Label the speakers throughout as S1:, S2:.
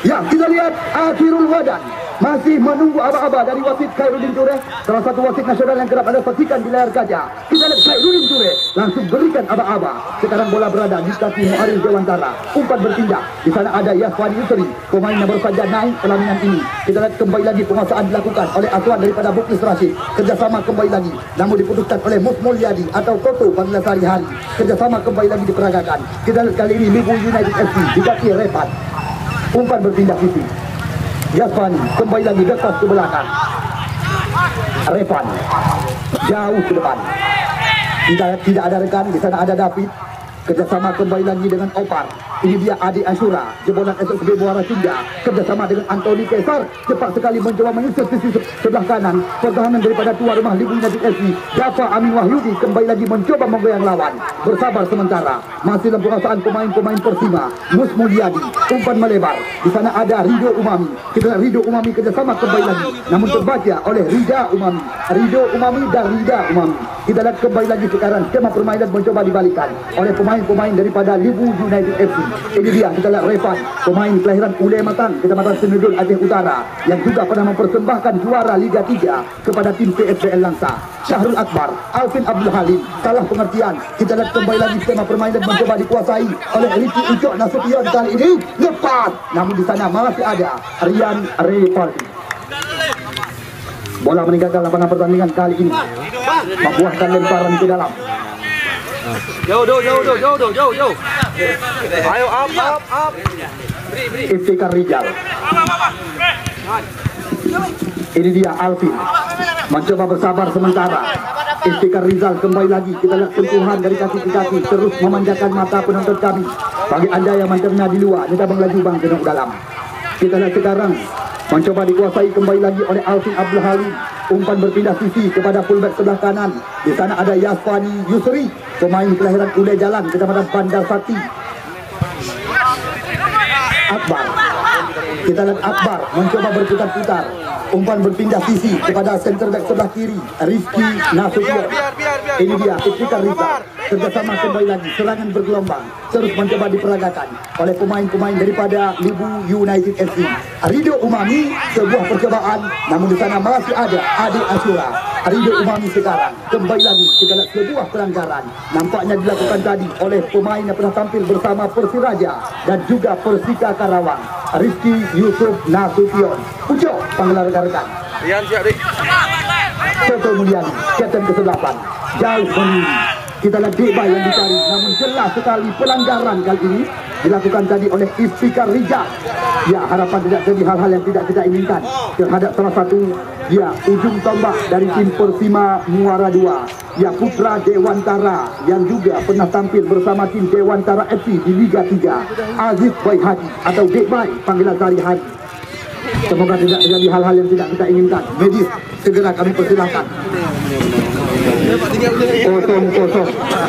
S1: Ya, kita lihat akhirul wadan masih menunggu aba-aba dari wasit Khairuddin Ture, salah satu wasit nasional yang kerap Anda saksikan di layar kaca. Kita lihat Khairuddin Ture langsung berikan aba-aba. Sekarang bola berada di kaki Muarif Dewantara. Umpan bertindak. Di sana ada Yaswani Yusri, pemain yang baru saja naik perlawanan ini. Kita lihat kembali lagi penguasaan dilakukan oleh Aswan daripada Bukis Rashid. Kerjasama kembali lagi, namun diputuskan oleh Mus Mulyadi atau Toto panggilan sehari-hari. Kerjasama kembali lagi diperagakan. Kita lihat kali ini Libu United FC di kaki Repat. Umpan bertindak sisi. Yaswan kembali lagi dekat ke belakang. Revan jauh ke depan. Tidak ada rekan. Di sana ada David. Kerjasama kembali lagi dengan Opar. Ini dia Adi Ashura, jebolan SSB Muara Sunda. Kerjasama dengan Anthony Kesar. Cepat sekali mencoba menyusut sisi sebelah kanan. Pertahanan daripada tuan rumah Libu United FC. Jafar Amin Wahyudi kembali lagi mencoba menggoyang lawan. Bersabar sementara. Masih dalam penguasaan pemain-pemain Persima. Mus Mulyadi. Umpan melebar. Di sana ada Rido Umami. Kita lihat Rido Umami kerjasama kembali lagi. Namun terbaca oleh Rida Umami. Rido Umami dan Rida Umami. Kita lihat kembali lagi sekarang skema permainan mencoba dibalikan oleh pemain-pemain daripada Libu United FC. Ini dia, kita lihat Revan, pemain kelahiran Ule Matang, Kecamatan Senudul Aceh Utara, yang juga pernah mempersembahkan juara Liga 3 kepada tim PSBL Langsa. Syahrul Akbar, Alvin Abdul Halim, salah pengertian. Kita lihat kembali lagi skema permainan mencoba dikuasai oleh Ricky Ucok Nasution kali ini. Lepas, namun di sana masih ada Rian Revaldi. Bola meninggalkan lapangan pertandingan kali ini, membuahkan lemparan ke dalam.
S2: Jauh. Ayo up.
S1: Iftikar Rijal. Ini dia Alvin mencoba bersabar sementara. Iftikar Rizal kembali lagi. Kita lihat sentuhan dari kaki ke kaki, terus memanjakan mata penonton kami. Bagi anda yang mencerna di luar, kita laju bang ke dalam. Kita lihat sekarang mencoba dikuasai kembali lagi oleh Alvin Abdul Halim. Umpan berpindah sisi kepada fullback sebelah kanan. Di sana ada Yaswani Yusri, pemain kelahiran Ule Jalan, Kecamatan Bandar Sakti. Akbar. Kita lihat Akbar mencoba berputar-putar. Umpan berpindah sisi kepada center back sebelah kiri, Rizky Nasution. Ini dia Iftikar Rizal. Kerjasama kembali lagi, serangan bergelombang terus mencoba diperagakan oleh pemain-pemain daripada Libu United FC. Rido Umami, sebuah percobaan, namun di sana masih ada Adi Ashura. Rido Umami sekarang kembali lagi, kita lihat sebuah pelanggaran nampaknya dilakukan tadi oleh pemain yang pernah tampil bersama Persiraja dan juga Persika Karawang, Rizky Yusuf Nasution. Ucok panggilan rekan-rekan.
S2: Rian siap dik.
S1: Toto Mulyadi, kapten ke-8, jauh meninggi. Kita lihat Deba yang dicari, namun jelas sekali pelanggaran kali ini dilakukan tadi oleh Iftikar Rijal. Ya, harapan tidak jadi hal-hal yang tidak kita inginkan terhadap salah satu ya ujung tombak dari tim Persima Muara 2, ya Putra Dewantara yang juga pernah tampil bersama tim Dewantara FC di Liga 3, Aziz Baihadi atau Debay panggilan sehari-hari. Semoga tidak terjadi hal-hal yang tidak kita inginkan. Medis segera kami persilahkan. 0-0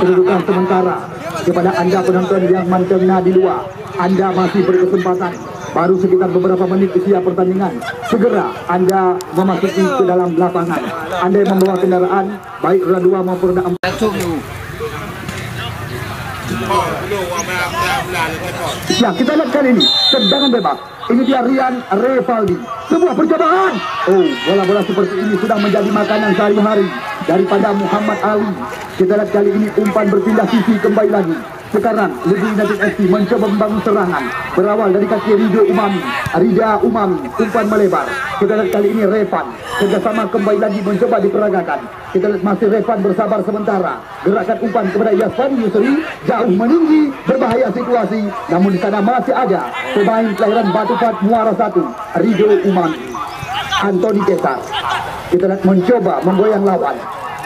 S1: kedudukan sementara. Kepada anda penonton yang mencerna di luar, anda masih berkesempatan. Baru sekitar beberapa menit usia pertandingan, segera anda memasuki ke dalam lapangan. Anda yang membawa kendaraan baik roda 2 maupun roda 4. Ya, kita lihat kali ini tendangan bebas. Ini dia Rian Revaldi. Sebuah percobaan. Oh, bola-bola seperti ini sudah menjadi makanan sehari-hari daripada Muhammad Ali. Kita lihat kali ini umpan berpindah sisi kembali lagi. Sekarang Libu United FC mencoba membangun serangan. Berawal dari kaki Rida Umami. Umpan melebar. Kita lihat kali ini Revan. Kerjasama kembali lagi mencoba diperagakan. Kita lihat masih Revan bersabar sementara. Gerakan umpan kepada Yaswani Yusri. Jauh meninggi. Berbahaya situasi. Namun di sana masih ada pemain kelahiran Batupat Muara 1, Rido Umami. Anthony Kesar. Kita lihat mencoba menggoyang lawan.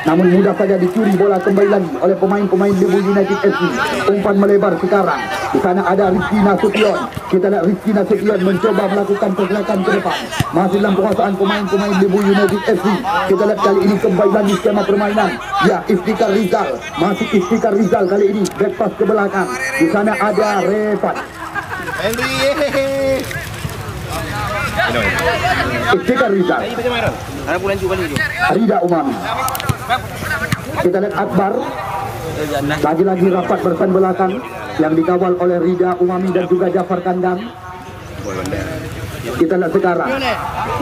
S1: Namun mudah saja dicuri bola kembali lagi oleh pemain-pemain Libu United FC. Umpan melebar sekarang. Di sana ada Rizky Nasution. Kita lihat Rizky Nasution mencoba melakukan pergerakan ke depan. Masih dalam penguasaan pemain-pemain Libu United FC. Kita lihat kali ini kembali lagi skema permainan. Ya, Iftikar Rizal. Masih Iftikar Rizal kali ini. Back pass ke belakang. Di sana ada Revan. Iftikar Rizal. Rida Umami. Kita lihat Akbar lagi-lagi rapat bersan belakang yang dikawal oleh Rida Umami dan juga Jafar Kandang. Kita lihat sekarang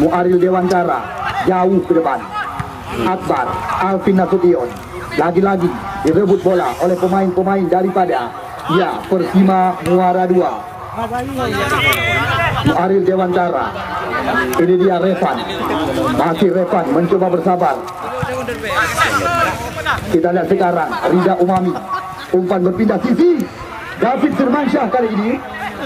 S1: Muaril Dewantara jauh ke depan. Akbar, Alvin Nasution lagi-lagi direbut bola oleh pemain-pemain daripada Persima Muara 2. Muaril Dewantara, ini dia Revan, masih Revan mencoba bersabar. Kita lihat sekarang Rida Umami, umpan berpindah sisi. David Firmansyah kali ini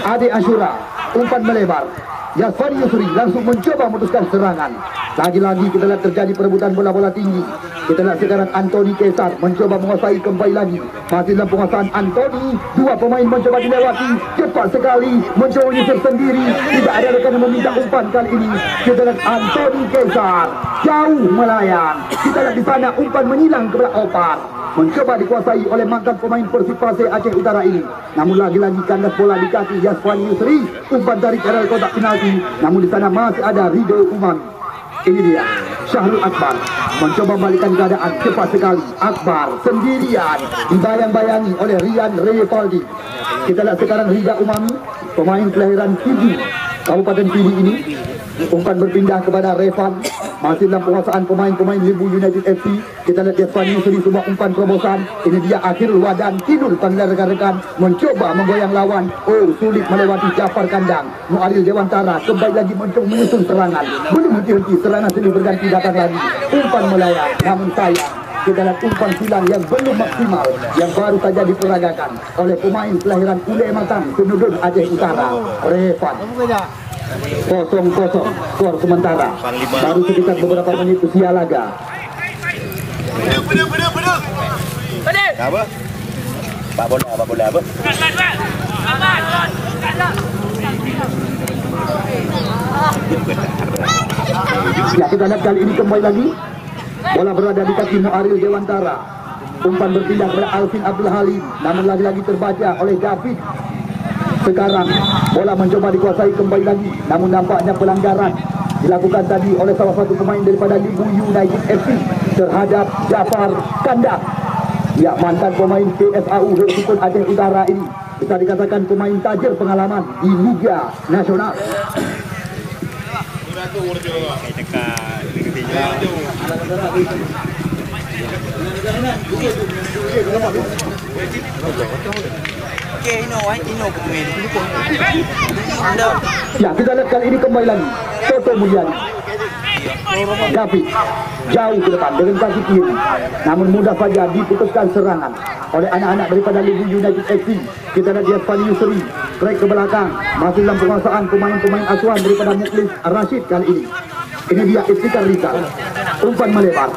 S1: Ade Ashura, umpan melebar. Yasfani Yusri langsung mencoba memutuskan serangan. Lagi-lagi kita lihat terjadi perebutan bola-bola tinggi. Kita lihat sekarang Anthony Kesar mencoba menguasai kembali lagi. Masih dalam penguasaan Anthony. Dua pemain mencoba dilewati. Cepat sekali mencoba menyisir sendiri. Tidak ada rekan yang meminta umpan kali ini. Kita lihat Anthony Kesar jauh melayang. Kita lihat di sana umpan menyilang kepada Opar. Mencoba dikuasai oleh mantan pemain Persib Pasir Aceh Utara ini. Namun lagi-lagi kandas bola di kaki Yasfani Yusri. Umpan dari area kotak penalti. Namun di sana masih ada Rido Umami. Ini dia Syahrul Akbar mencoba balikan keadaan cepat sekali. Akbar sendirian dibayang-bayangi oleh Rian Revaldi. Kita lihat sekarang Rida Umami, pemain kelahiran Pidi, Kabupaten Pidi ini. Umpan berpindah kepada Revan. Masih dalam penguasaan pemain-pemain Limbu United FC. Kita lihat Yasfani Yusri sebuah umpan terobosan. Ini dia Akhirul Wadan Kidul panggilan rekan-rekan mencoba menggoyang lawan. Oh, sulit melewati Jafar Kandang. Muaril Dewantara kembali lagi mencoba menyusun serangan. Belum henti-henti, serangan silih berganti datang lagi. Umpan melayang, namun sayang. Kita lihat umpan silang yang belum maksimal, yang baru saja diperagakan oleh pemain kelahiran Ule Matang, Senudun Aceh Utara, Revan. 0-0 skor sementara. Baru sekitar beberapa menit usia laga.
S3: Apa? Pak bola apa?
S1: Ya, kita lihat kali ini kembali lagi. Bola berada di kaki Muaril Dewantara. Umpan berpindah kepada Alvin Abdul Halim. Namun lagi-lagi terbaca oleh David. Sekarang bola mencoba dikuasai kembali lagi. Namun nampaknya pelanggaran dilakukan tadi oleh salah satu pemain daripada Limbu United FC terhadap Jafar Kandang. Ya, mantan pemain PSAU Sukun Aceh Utara ini bisa dikatakan pemain tajir pengalaman di Liga Nasional. Ya, kita lihat kali ini kembali lagi Toto Mulyani. David jauh ke depan dengan kaki kiri, namun mudah saja diputuskan serangan oleh anak-anak daripada Limbu United FC. Kita lihat Yasfani Yusri track ke belakang, masih dalam penguasaan pemain-pemain asuhan daripada Mukhlis Rashid kali ini. Ini dia Iftikar Rizal, umpan melebar.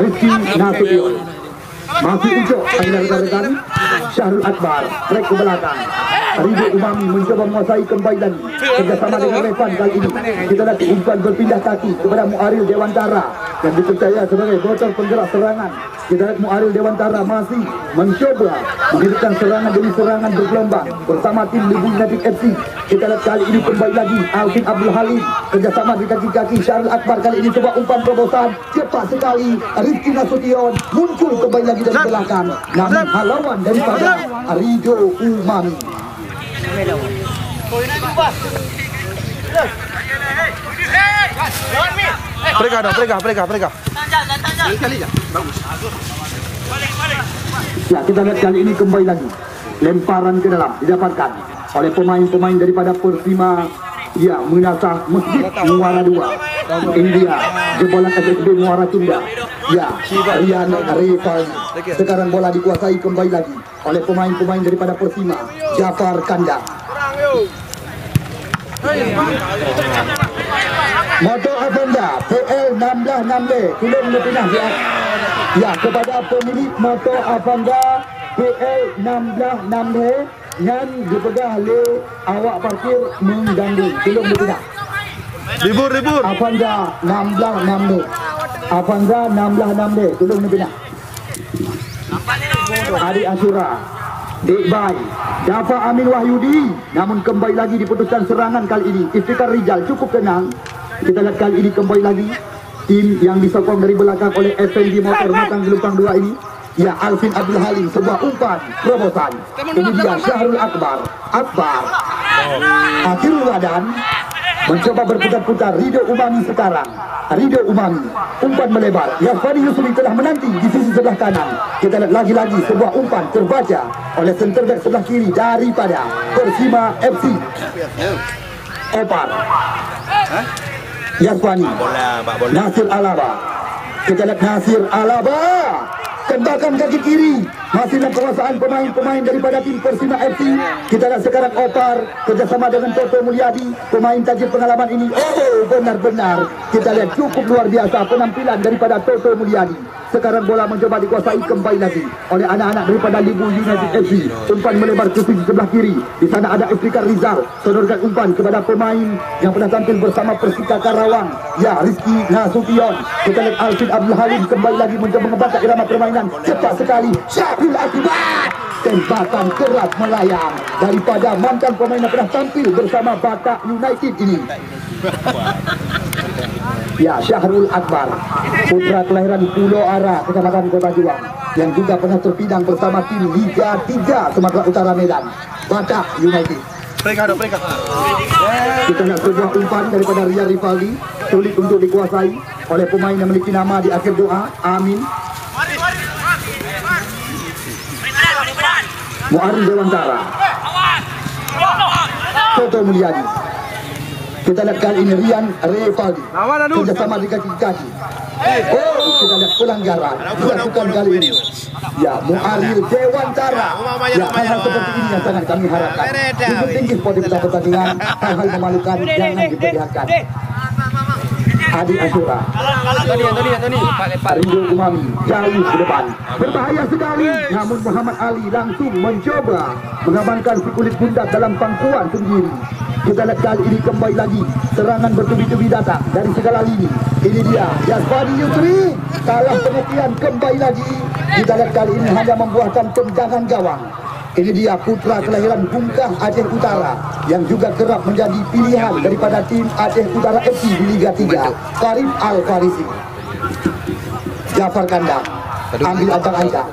S1: Rizky Nasution masih ucap panggilan rekan-rekan. Syahrul Akbar track ke belakang. Rido Umami mencoba menguasai kembali lagi kerjasama dengan Revan kali ini. Kita lihat umpan berpindah kaki kepada Muaril Dewantara yang dipercaya sebagai motor penggerak serangan. Kita lihat Muaril Dewantara masih mencoba menghidupkan serangan demi serangan bergelombang bersama tim Limbu United FC. Kita lihat kali ini kembali lagi Alvin Abdul Halim kerjasama di kaki-kaki Syahrul Akbar kali ini coba umpan terobosan cepat sekali. Rizky Nasution muncul kembali lagi dari belakang, namun halangan daripada Rido Umami.
S2: Mereka.
S1: Ya, kita lihat kali ini kembali lagi lemparan ke dalam didapatkan oleh pemain-pemain daripada Persima Menasah Masjid Muara 2. Ini dia jebolan SSB Muara Tunda. Ya, Rian Reval. Sekarang bola dikuasai kembali lagi oleh pemain-pemain daripada Persima, Jafar Kandang. Moto Avenda PL 16 Tulung Lepinah ya kepada pemilik Moto Avenda PL 16 yang dipegang oleh awak parkir mengganggu Tulung Lepinah.
S2: Libur.
S1: Avenda 16 Tulung Lepinah. Adi Ashura, Dekbai, Dafa Amin Wahyudi, namun kembali lagi diputuskan serangan kali ini. Iftikar Rizal cukup tenang. Kita lihat kali ini kembali lagi tim yang disokong dari belakang oleh SNG Motor Matang Gelupang 2 ini. Ya, Alvin Abdul Halim, sebuah umpan terobosan. Ini dia Syahrul Akbar. Akhirul Wadan mencoba berputar-putar. Rido Umami sekarang. Rido Umami, umpan melebar. Yasfani Yusri telah menanti di sisi sebelah kanan. Kita lihat lagi-lagi sebuah umpan terbaca oleh center back sebelah kiri daripada Persima FC. Opar. Yasfani. Nasir Alaba. Kita lihat Nasir Alaba. Tembakan kaki kiri. Masih dalam penguasaan pemain-pemain daripada tim Persima FC. Kita lihat sekarang Opar kerjasama dengan Toto Mulyadi, pemain tajir pengalaman ini. Oh, benar-benar kita lihat cukup luar biasa penampilan daripada Toto Mulyadi. Sekarang bola mencoba dikuasai kembali lagi oleh anak-anak daripada Libu United FC. Umpan melebar ke sisi sebelah kiri. Di sana ada Iftikar Rizal. Sodorkan umpan kepada pemain yang pernah tampil bersama Persika Karawang. Ya, Rizky Nasution. Kita lihat Alvin Abdul Halim kembali lagi mencoba membaca irama permainan. Cepat sekali. Syahrul Akbar. Tembakan keras melayang daripada mantan pemain yang pernah tampil bersama Batak United ini. Ya, Syahrul Akbar, putra kelahiran Pulau Ara, Kecamatan Kota Juang, yang juga pernah terpidang bersama tim Liga 3 Sumatera Utara Medan, Batak United. Kita lihat sebuah umpan daripada Ria Rivaldi, sulit untuk dikuasai oleh pemain yang memiliki nama di akhir doa, Amin. Muari Dewantara, Toto Mulyadi. Kita lihat kali ini Rian Rivaldi kerjasama di kaki-kaki. Oh, kita lihat pelanggaran dilakukan kali ini. Ya, Muaril Dewantara. Ya, hal-hal seperti ini yang sangat kami harapkan. Untuk tinggi pada pertandingan, hal-hal memalukan jangan diperlihatkan. Adi Asyura, Rido Umami jauh ke depan, berbahaya sekali. Namun Muhammad Ali langsung mencoba mengamankan si kulit bundat dalam pangkuan sendiri. Kita lihat kali ini kembali lagi serangan bertubi-tubi datang dari segala lini. Ini dia Yasfani Yusri, kalah pengertian kembali lagi. Kita lihat kali ini hanya membuahkan tendangan gawang. Ini dia putra kelahiran Bungkah Aceh Utara yang juga kerap menjadi pilihan daripada tim Aceh Utara FC di Liga 3, Farid Al-Farisi. Jafar Kandang ambil ancang-ancang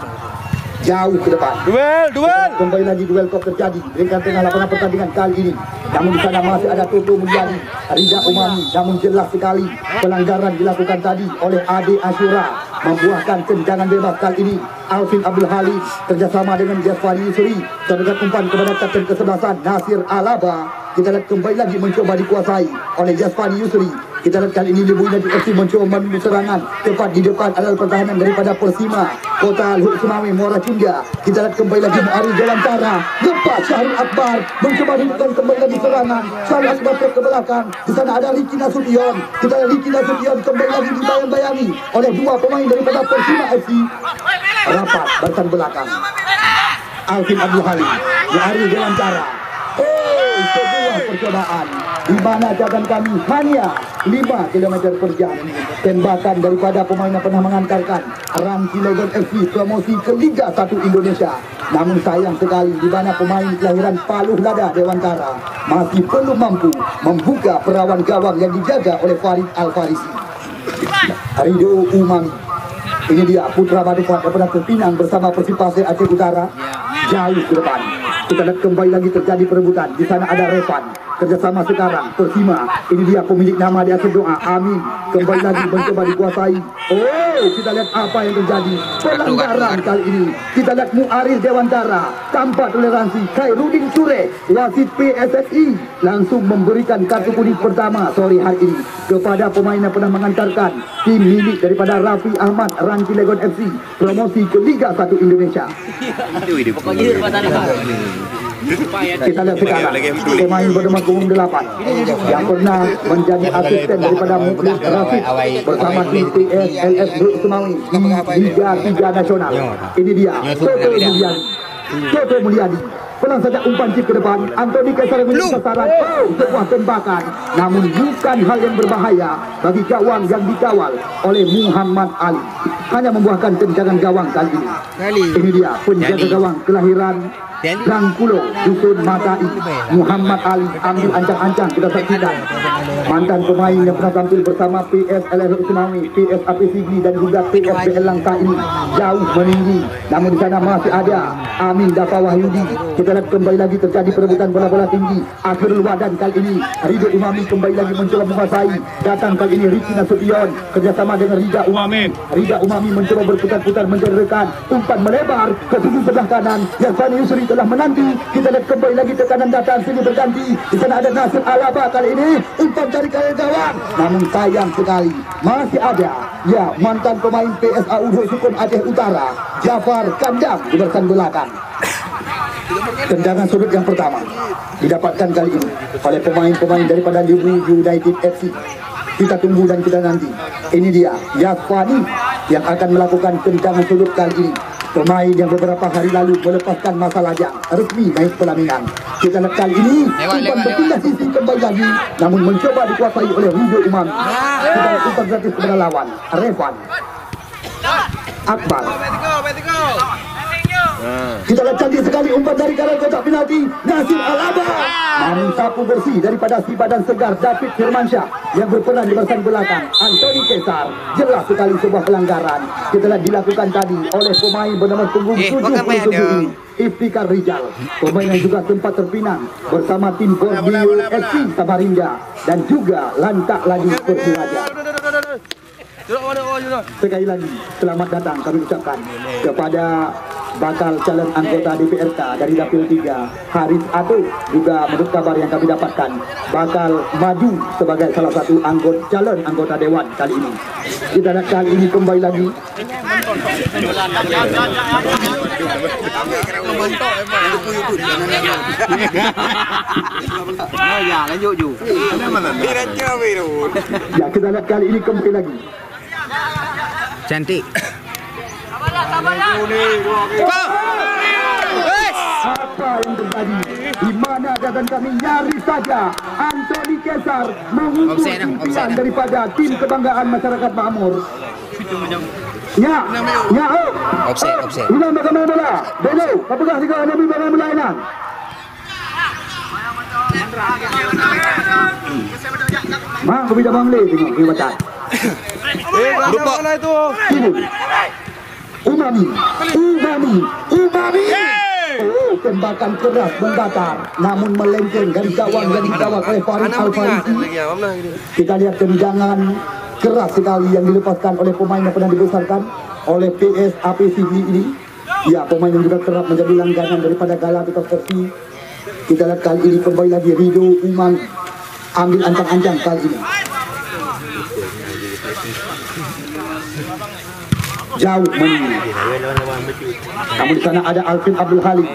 S1: jauh ke depan. Duel. Kembali lagi duel kok terjadi di tengah lapangan pertandingan kali ini. Namun di sana masih ada Toto Mulyadi, Rida Umami. Namun jelas sekali pelanggaran dilakukan tadi oleh Adi Asyura, membuahkan tendangan bebas kali ini. Alvin Abdul Halim kerjasama dengan Yasfani Yusri, terdekat umpan kepada kapten kesebelasan Nasir Alaba. Kita lihat kembali lagi mencoba dikuasai oleh Yasfani Yusri. Kita lihat kali ini Libu United FC mencoba menuju serangan tepat di depan adalah pertahanan daripada Persima Kota Luhut Sumawi Muara Cunda. Kita lihat kembali lagi Muari Dewantara, lepas Syahrul Akbar mencoba dihidupkan kembali lagi serangan. Syahrul Akbar ke belakang. Di sana ada Ricky Nasution. Kita lihat Ricky Nasution kembali lagi dibayang-bayangi oleh dua pemain daripada Persima FC. Rapat barisan belakang Alvin Abdul Halim, Muari Dewantara. Oh, sebuah percobaan di mana catatan kami hanya 5 km per jam. Tembakan daripada pemain yang pernah mengantarkan Ranci Legon FC promosi ke Liga 1 Indonesia. Namun sayang sekali di mana pemain kelahiran Paluh Lada Dewantara masih belum mampu membuka perawan gawang yang dijaga oleh Farid Al-Farisi. Rido Umami, ini dia putra Badukan yang pernah terpinang bersama Persipase Aceh Utara, jauh ke depan. Kita lihat kembali lagi terjadi perebutan. Di sana ada Revan kerjasama sekarang Persima. Ini dia pemilik nama di akhir doa, Amin. Kembali lagi mencoba dikuasai. Oh, kita lihat apa yang terjadi. Pelanggaran kali ini. Kita lihat Muaril Dewantara tanpa toleransi. Khairudin Sure, wasit PSSI, langsung memberikan kartu kuning pertama sore hari ini kepada pemain yang pernah mengantarkan tim milik daripada Raffi Ahmad Ranci Legon FC promosi ke Liga 1 Indonesia. Kita lihat sekarang pemain bernama Kumum 8 yang pernah menjadi asisten daripada Muklis Rafiq bersama tim PSLS Luhut Sumawi di Liga 3 Nasional. Ini dia Toto Mulyadi. Pelan saja umpan chip ke depan. Anthony Kaisar memiliki sasaran. Oh, sebuah tembakan. Namun bukan hal yang berbahaya bagi gawang yang dikawal oleh Muhammad Ali. Hanya membuahkan tendangan gawang kali ini. Ini dia penjaga gawang kelahiran Gang Pulau, Dusun Matai, Muhammad Ali ambil ancang-ancang. Kita saksikan mantan pemain yang pernah tampil bersama PS LR Usmawi, PS AP Sigli dan juga PSPL Langka ini jauh meninggi. Namun di sana masih ada Amin Dafa Wahyudi. Kita lihat kembali lagi terjadi perebutan bola-bola tinggi. Akhirul Wadan kali ini Ridho Umami kembali lagi mencoba menguasai. Datang kali ini Ricky Nasution kerjasama dengan Rida Umami. Rida Umami mencoba berputar-putar mencari rekan. Umpan melebar ke sisi sebelah kanan. Yasfani Yusri telah menanti. Kita lihat kembali lagi tekanan datang sini berganti. Di sana ada Nasir Alaba kali ini umpan dari kali gawang. Namun sayang sekali masih ada ya mantan pemain PSA Udo Sukun Aceh Utara Jafar Kandang di barisan belakang. Tendangan sudut yang pertama didapatkan kali ini oleh pemain-pemain daripada Libu United FC. Kita tunggu dan kita nanti. Ini dia Yasfani yang akan melakukan tendangan sudut kali ini. Pemain yang beberapa hari lalu melepaskan masa lajang resmi naik pelaminan. Kita lihat kali ini umpan berpindah sisi kembali lagi, namun mencoba dikuasai oleh Ridho Umami. Kita lihat umpan gratis kepada lawan Revan Akbar. Kita lihat cantik sekali umpan dari kanan kotak penalti Nasir Alaba. Namun sapu bersih daripada si badan segar David Firmansyah yang berperan di barisan belakang Anthony Kesar. Jelas sekali sebuah pelanggaran. Kita lihat dilakukan tadi oleh pemain bernama punggung 77 ini Iftikar Rijal, pemain yang juga sempat terpinang bersama tim Borneo FC Samarinda dan juga Lantak Laju Persiraja. Sekali lagi selamat datang kami ucapkan kepada bakal calon anggota DPRK dari Dapil 3 Haris Ato, juga menurut kabar yang kami dapatkan bakal maju sebagai salah satu calon anggota dewan kali ini. Kita lihat kali ini kembali lagi ya, kita lihat kali ini kembali lagi
S4: cantik.
S1: Apa yang terjadi? Di mana datang kami nyaris saja Anthony Kesar mengukur pimpinan daripada tim kebanggaan masyarakat Makmur. Ya,
S4: Offset.
S1: Ini bagaimana bola? Beno, apakah jika Nabi bagaimana melainan? Mang, kami dah bangun tengok kami baca.
S2: Lupa lah itu.
S1: Umami. Oh, tembakan keras membakar, namun melenceng garis gawang yang dikawal oleh Farid Al-Farisi. Kita lihat tendangan keras sekali yang dilepaskan oleh pemain yang pernah dibesarkan oleh PS AP Sigli ini. Ya, pemain yang juga kerap menjadi langganan daripada Galacticos FC. Kita lihat kali ini kembali lagi Ridho Umami ambil ancang-ancang kali ini. Jauh meninggi. Namun di sana ada Alvin Abdul Halim.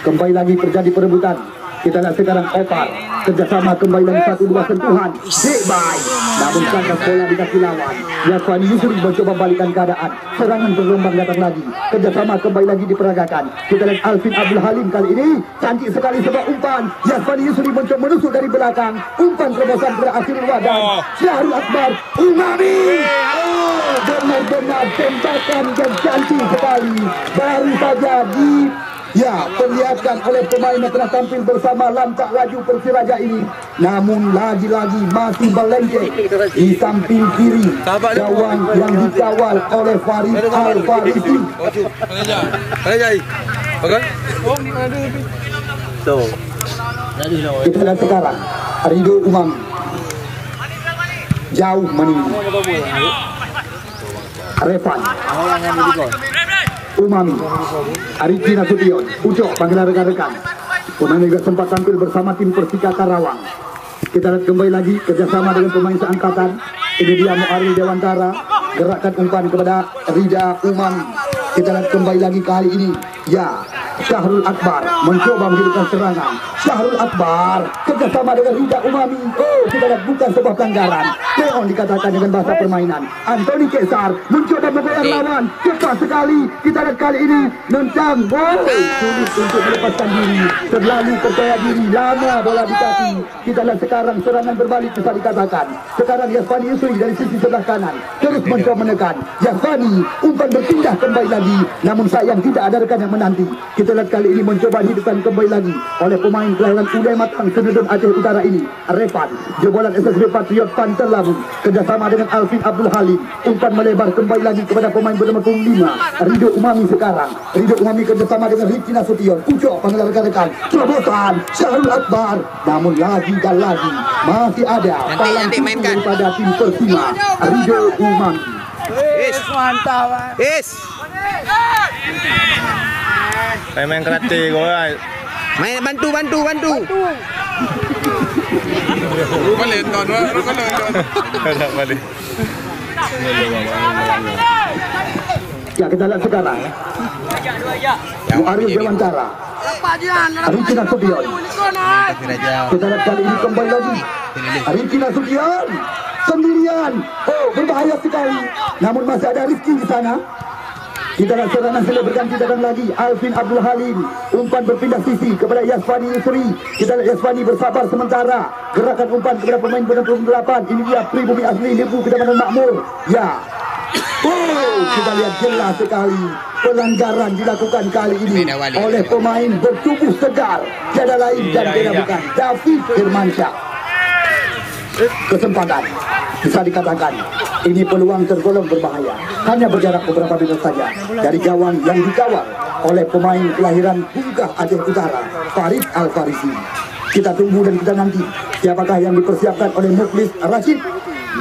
S1: Kembali lagi terjadi perebutan. Kita lihat sekarang Opar kerjasama kembali lagi 1-2 sentuhan. Debay. Namun kandas bola di kaki lawan. Yasfani Yusri mencoba balikan keadaan. Serangan bergelombang datang lagi. Kerjasama kembali lagi diperagakan. Kita lihat Alvin Abdul Halim kali ini cantik sekali sebuah umpan. Yasfani Yusri mencoba menusuk dari belakang. Umpan terobosan kepada Akhirul Wadan. Syahrul Akbar Umami. Benar-benar tembakan yang cantik sekali. Baru saja perlihatkan oleh pemain yang telah tampil bersama Lantak Laju Persiraja ini. Namun lagi-lagi masih melenceng di samping kiri gawang yang dikawal oleh Farid Al-Farisi. Kita lihat sekarang Ridho Umami jauh meninggi. Revan Umami, Arifin Nasution, Ucok, panggilan rekan-rekan. Pemain juga sempat tampil bersama tim Persika Karawang. Kita lihat kembali lagi kerjasama dengan pemain seangkatan. Ini dia Muaril Dewantara, gerakan umpan kepada Rida Umami. Kita lihat kembali lagi kali ini, ya, Syahrul Akbar mencoba menghidupkan serangan. Syahrul Akbar kerjasama dengan Rida Umami. Oh, kita lihat bukan sebuah pelanggaran. Leon dikatakan dengan bahasa permainan. Anthony Kesar mencoba membayar lawan. Cepat sekali. Kita lihat kali ini nentang. Wow, sulit untuk melepaskan diri. Terlalu percaya diri. Lama bola di kaki. Kita lihat sekarang serangan berbalik bisa dikatakan. Sekarang Yasfani Yusri dari sisi sebelah kanan terus mencoba menekan. Yasfani umpan berpindah kembali lagi. Namun sayang tidak ada rekan yang menanti. Kita lihat kali ini mencoba hidupkan kembali lagi oleh pemain kelahiran Uday Matang Senedun Aceh Utara ini, Revan. Jebolan SSB Patriot Pantel Labu kerjasama dengan Alvin Abdul Halim. Umpan melebar kembali lagi kepada pemain bernomor 5 Ridho Umami sekarang. Ridho Umami kerjasama dengan Riki Nasution. Ucok panggilan rekan-rekan. Terobosan Syahrul Akbar. Namun lagi dan lagi masih ada
S4: Nanti mainkan
S1: pada tim Persima Ridho Umami.
S2: Mantap. Main karate kau.
S4: Main bantu.
S2: Balik tuan, balik.
S1: Ya, kita lihat sekarang. Muarif Dewantara. Riki Nasution. Kita lihat kali ini kembali lagi. Riki Nasution sendirian. Oh, berbahaya sekali. Namun masih ada Rizky di sana. Kita lihat serangan sudah berganti datang lagi. Alvin Abdul Halim. Umpan berpindah sisi kepada Yasfani Yusri. Kita lihat Yasfani bersabar sementara. Gerakan umpan kepada pemain bernomor 28. Ini dia Pribumi Asli Lebu Kedamanan Makmur. Ya. Oh, kita lihat jelas sekali pelanggaran dilakukan kali ini oleh pemain bertubuh segar. Tiada lain dan tiada bukan David Firmansyah. Kesempatan bisa dikatakan ini peluang tergolong berbahaya. Hanya berjarak beberapa meter saja dari gawang yang dikawal oleh pemain kelahiran Bungkah Aceh Utara, Farid Al-Farisi. Kita tunggu dan kita nanti siapakah yang dipersiapkan oleh Muklis Rashid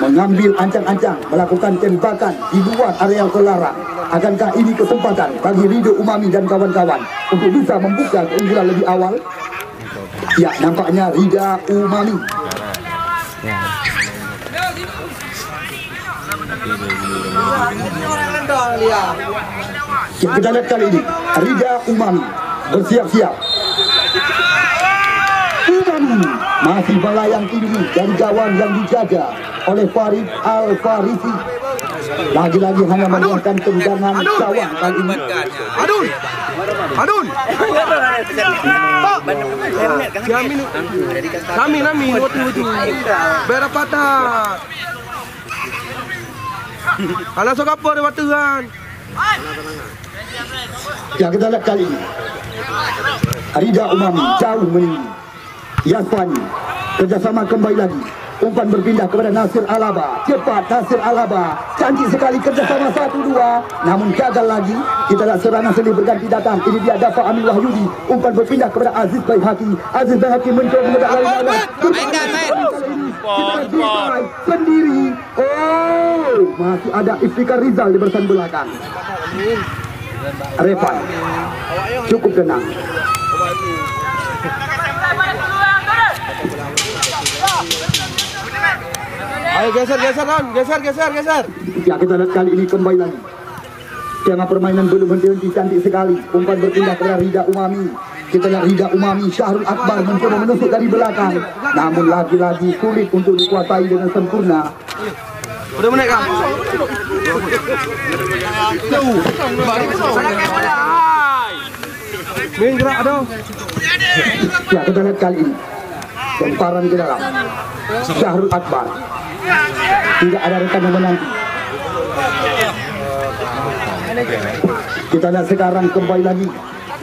S1: mengambil ancang-ancang melakukan tembakan di luar areal terlarang. Akankah ini kesempatan bagi Ridho Umami dan kawan-kawan untuk bisa membuka keunggulan lebih awal? Ya, nampaknya Ridho Umami. Kita lihat kali ini Ridho Umami bersiap-siap. Umami masih melayang tinggi dari gawang yang dijaga oleh Farid Al-Farisi. Lagi-lagi hanya meluangkan tendangan gawang kali ini.
S2: Adun. Nami, waktu. Berapa Alah sok apa dia batuan.
S1: Ya, kita lihat kali ini Ridho Umami jauh meninggi. Yasfani kerjasama kembali lagi. Umpan berpindah kepada Nasir Alaba. Cepat Nasir Alaba. Cantik sekali kerjasama 1-2. Namun gagal lagi. Kita lihat serangan silih berganti datang. Ini dia Dafa Amin Wahyudi. Umpan berpindah kepada Aziz Baihaki. Aziz Baihaki mencoba mengedak lari-lari. Sendiri. Oh, masih ada Iftikar Rizal di barisan belakang. Revan cukup tenang.
S2: Ayo geser kan, geser.
S1: Ya, kita lihat kali ini kembali lagi. Skema permainan belum henti-henti, cantik sekali. Umpan berpindah kepada Ridho Umami. Kita lihat Ridho Umami, Syahrul Akbar mencoba menusuk dari belakang. Namun lagi-lagi sulit untuk dikuasai dengan sempurna.
S2: Udah menaik kan? Main gerak aduh.
S1: Ya, kita lihat kali ini lemparan ke dalam. Syahrul Akbar. Tidak ada rekan yang menanti. Kita lihat sekarang kembali lagi.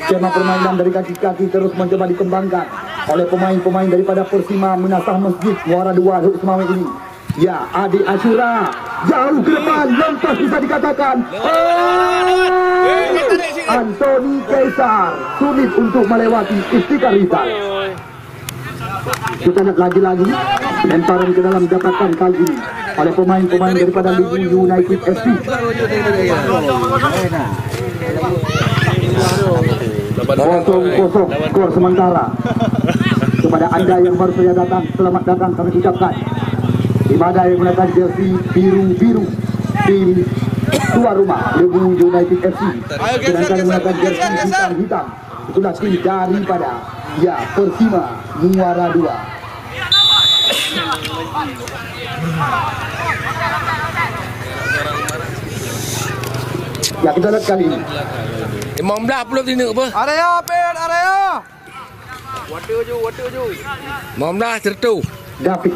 S1: Skema permainan dari kaki-kaki terus mencoba dikembangkan oleh pemain-pemain daripada Persima Menasah Masjid Muara 2 Huk Semawe ini. Ya, Adi Ashura jauh ke depan, lempas bisa dikatakan. Anthony Kaisar sulit untuk melewati Iftikar Rizal. Kita lihat lagi-lagi lemparan ke dalam dapatkan kali ini oleh pemain-pemain daripada Ligu United FC. Kosong skor sementara. Kepada anda yang baru saja datang, selamat datang kami ucapkan. Tim ada yang menggunakan jersey biru-biru tim tuan rumah Ligu United FC. Sedangkan yang menggunakan jersey hitam-hitam itulah tim daripada Persima Muara 2. Ya, kita lihat kali ini.
S4: 15 puluh tindak apa?
S2: Area.
S4: Waduh ju. 15 tertu.
S1: David.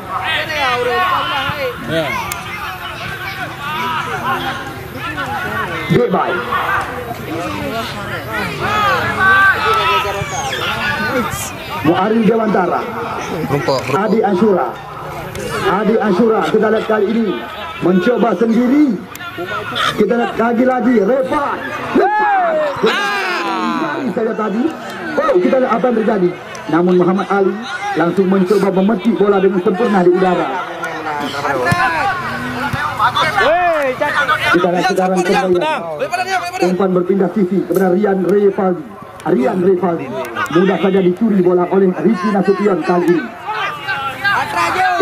S1: Debay. Muaril Dewantara, Adi Ashura. Adi Ashura kita lihat kali ini mencoba sendiri. Kita lihat lagi Revan. Saya tadi. Oh, kita lihat apa yang terjadi. Namun Muhammad Ali langsung mencoba memetik bola dengan sempurna di udara. Kita lihat sekarang kembali. Umpan berpindah sisi kepada Rian Rivaldi. Mudah saja dicuri bola oleh Ricky Nasution kali ini.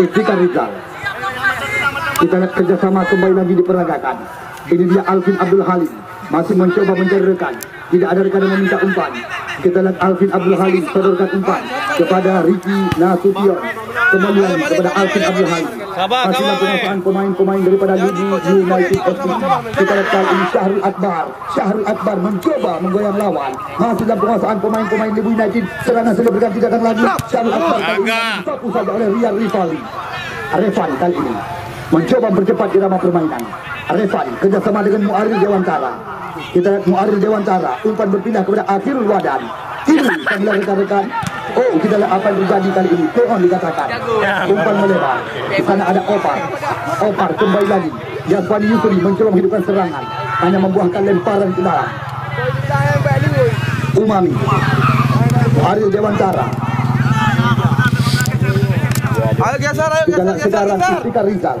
S1: Iftikar Rizal. Kita lihat kerjasama kembali lagi diperagakan. Ini dia Alvin Abdul Halim. Masih mencoba mencari rekan. Tidak ada rekan yang meminta umpan. Kita lihat Alvin Abdul Halim sodorkan umpan kepada Ricky Nasution. Kembali lagi kepada Alvin Abdul Halim. Hasilnya penguasaan pemain-pemain daripada Libu United FC. Kita lihat kali ini Syahrul Akbar mencoba menggoyang lawan. Masih dalam penguasaan pemain-pemain Libu United. Serangan sudah berganti datang lagi. Syahrul Akbar kali ini disapu saja oleh Rian Rivaldi. Revan kali ini mencoba mempercepat irama permainan. Revan kerjasama dengan Muaril Dewantara. Kita lihat Muaril Dewantara, umpan berpindah kepada Akhirul Wadan. Kiri sambil rekan-rekan. Oh, kita lihat apa yang terjadi kali ini. Pohon dikatakan. Umpan melebar. Di sana ada Opar kembali lagi. Yazwani Yusri mencoba menghidupkan serangan. Hanya membuahkan lemparan ke dalam. Umami. Muaril Dewantara.
S2: Ayo geser.
S1: Kita lihat sekarang Iftikar Rizal.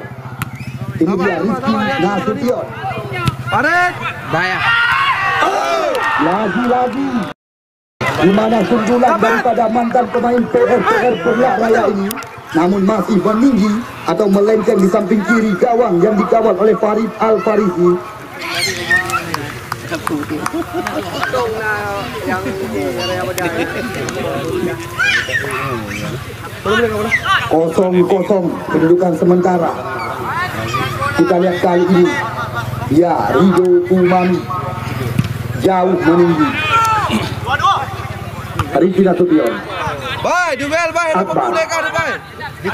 S1: Ini dia Rizky Nasution.
S2: Tarik.
S4: Bahaya.
S1: Lagi-lagi di mana sundulan daripada mantan pemain PSR Perlak Raya ini, namun masih meninggi atau melenceng di samping kiri gawang yang dikawal oleh Farid Al-Farisi. Kosong kedudukan sementara. Kita lihat kali ini, ya Rido Umami jauh meninggi. Ricky Nasution.
S2: Baik, duel baik.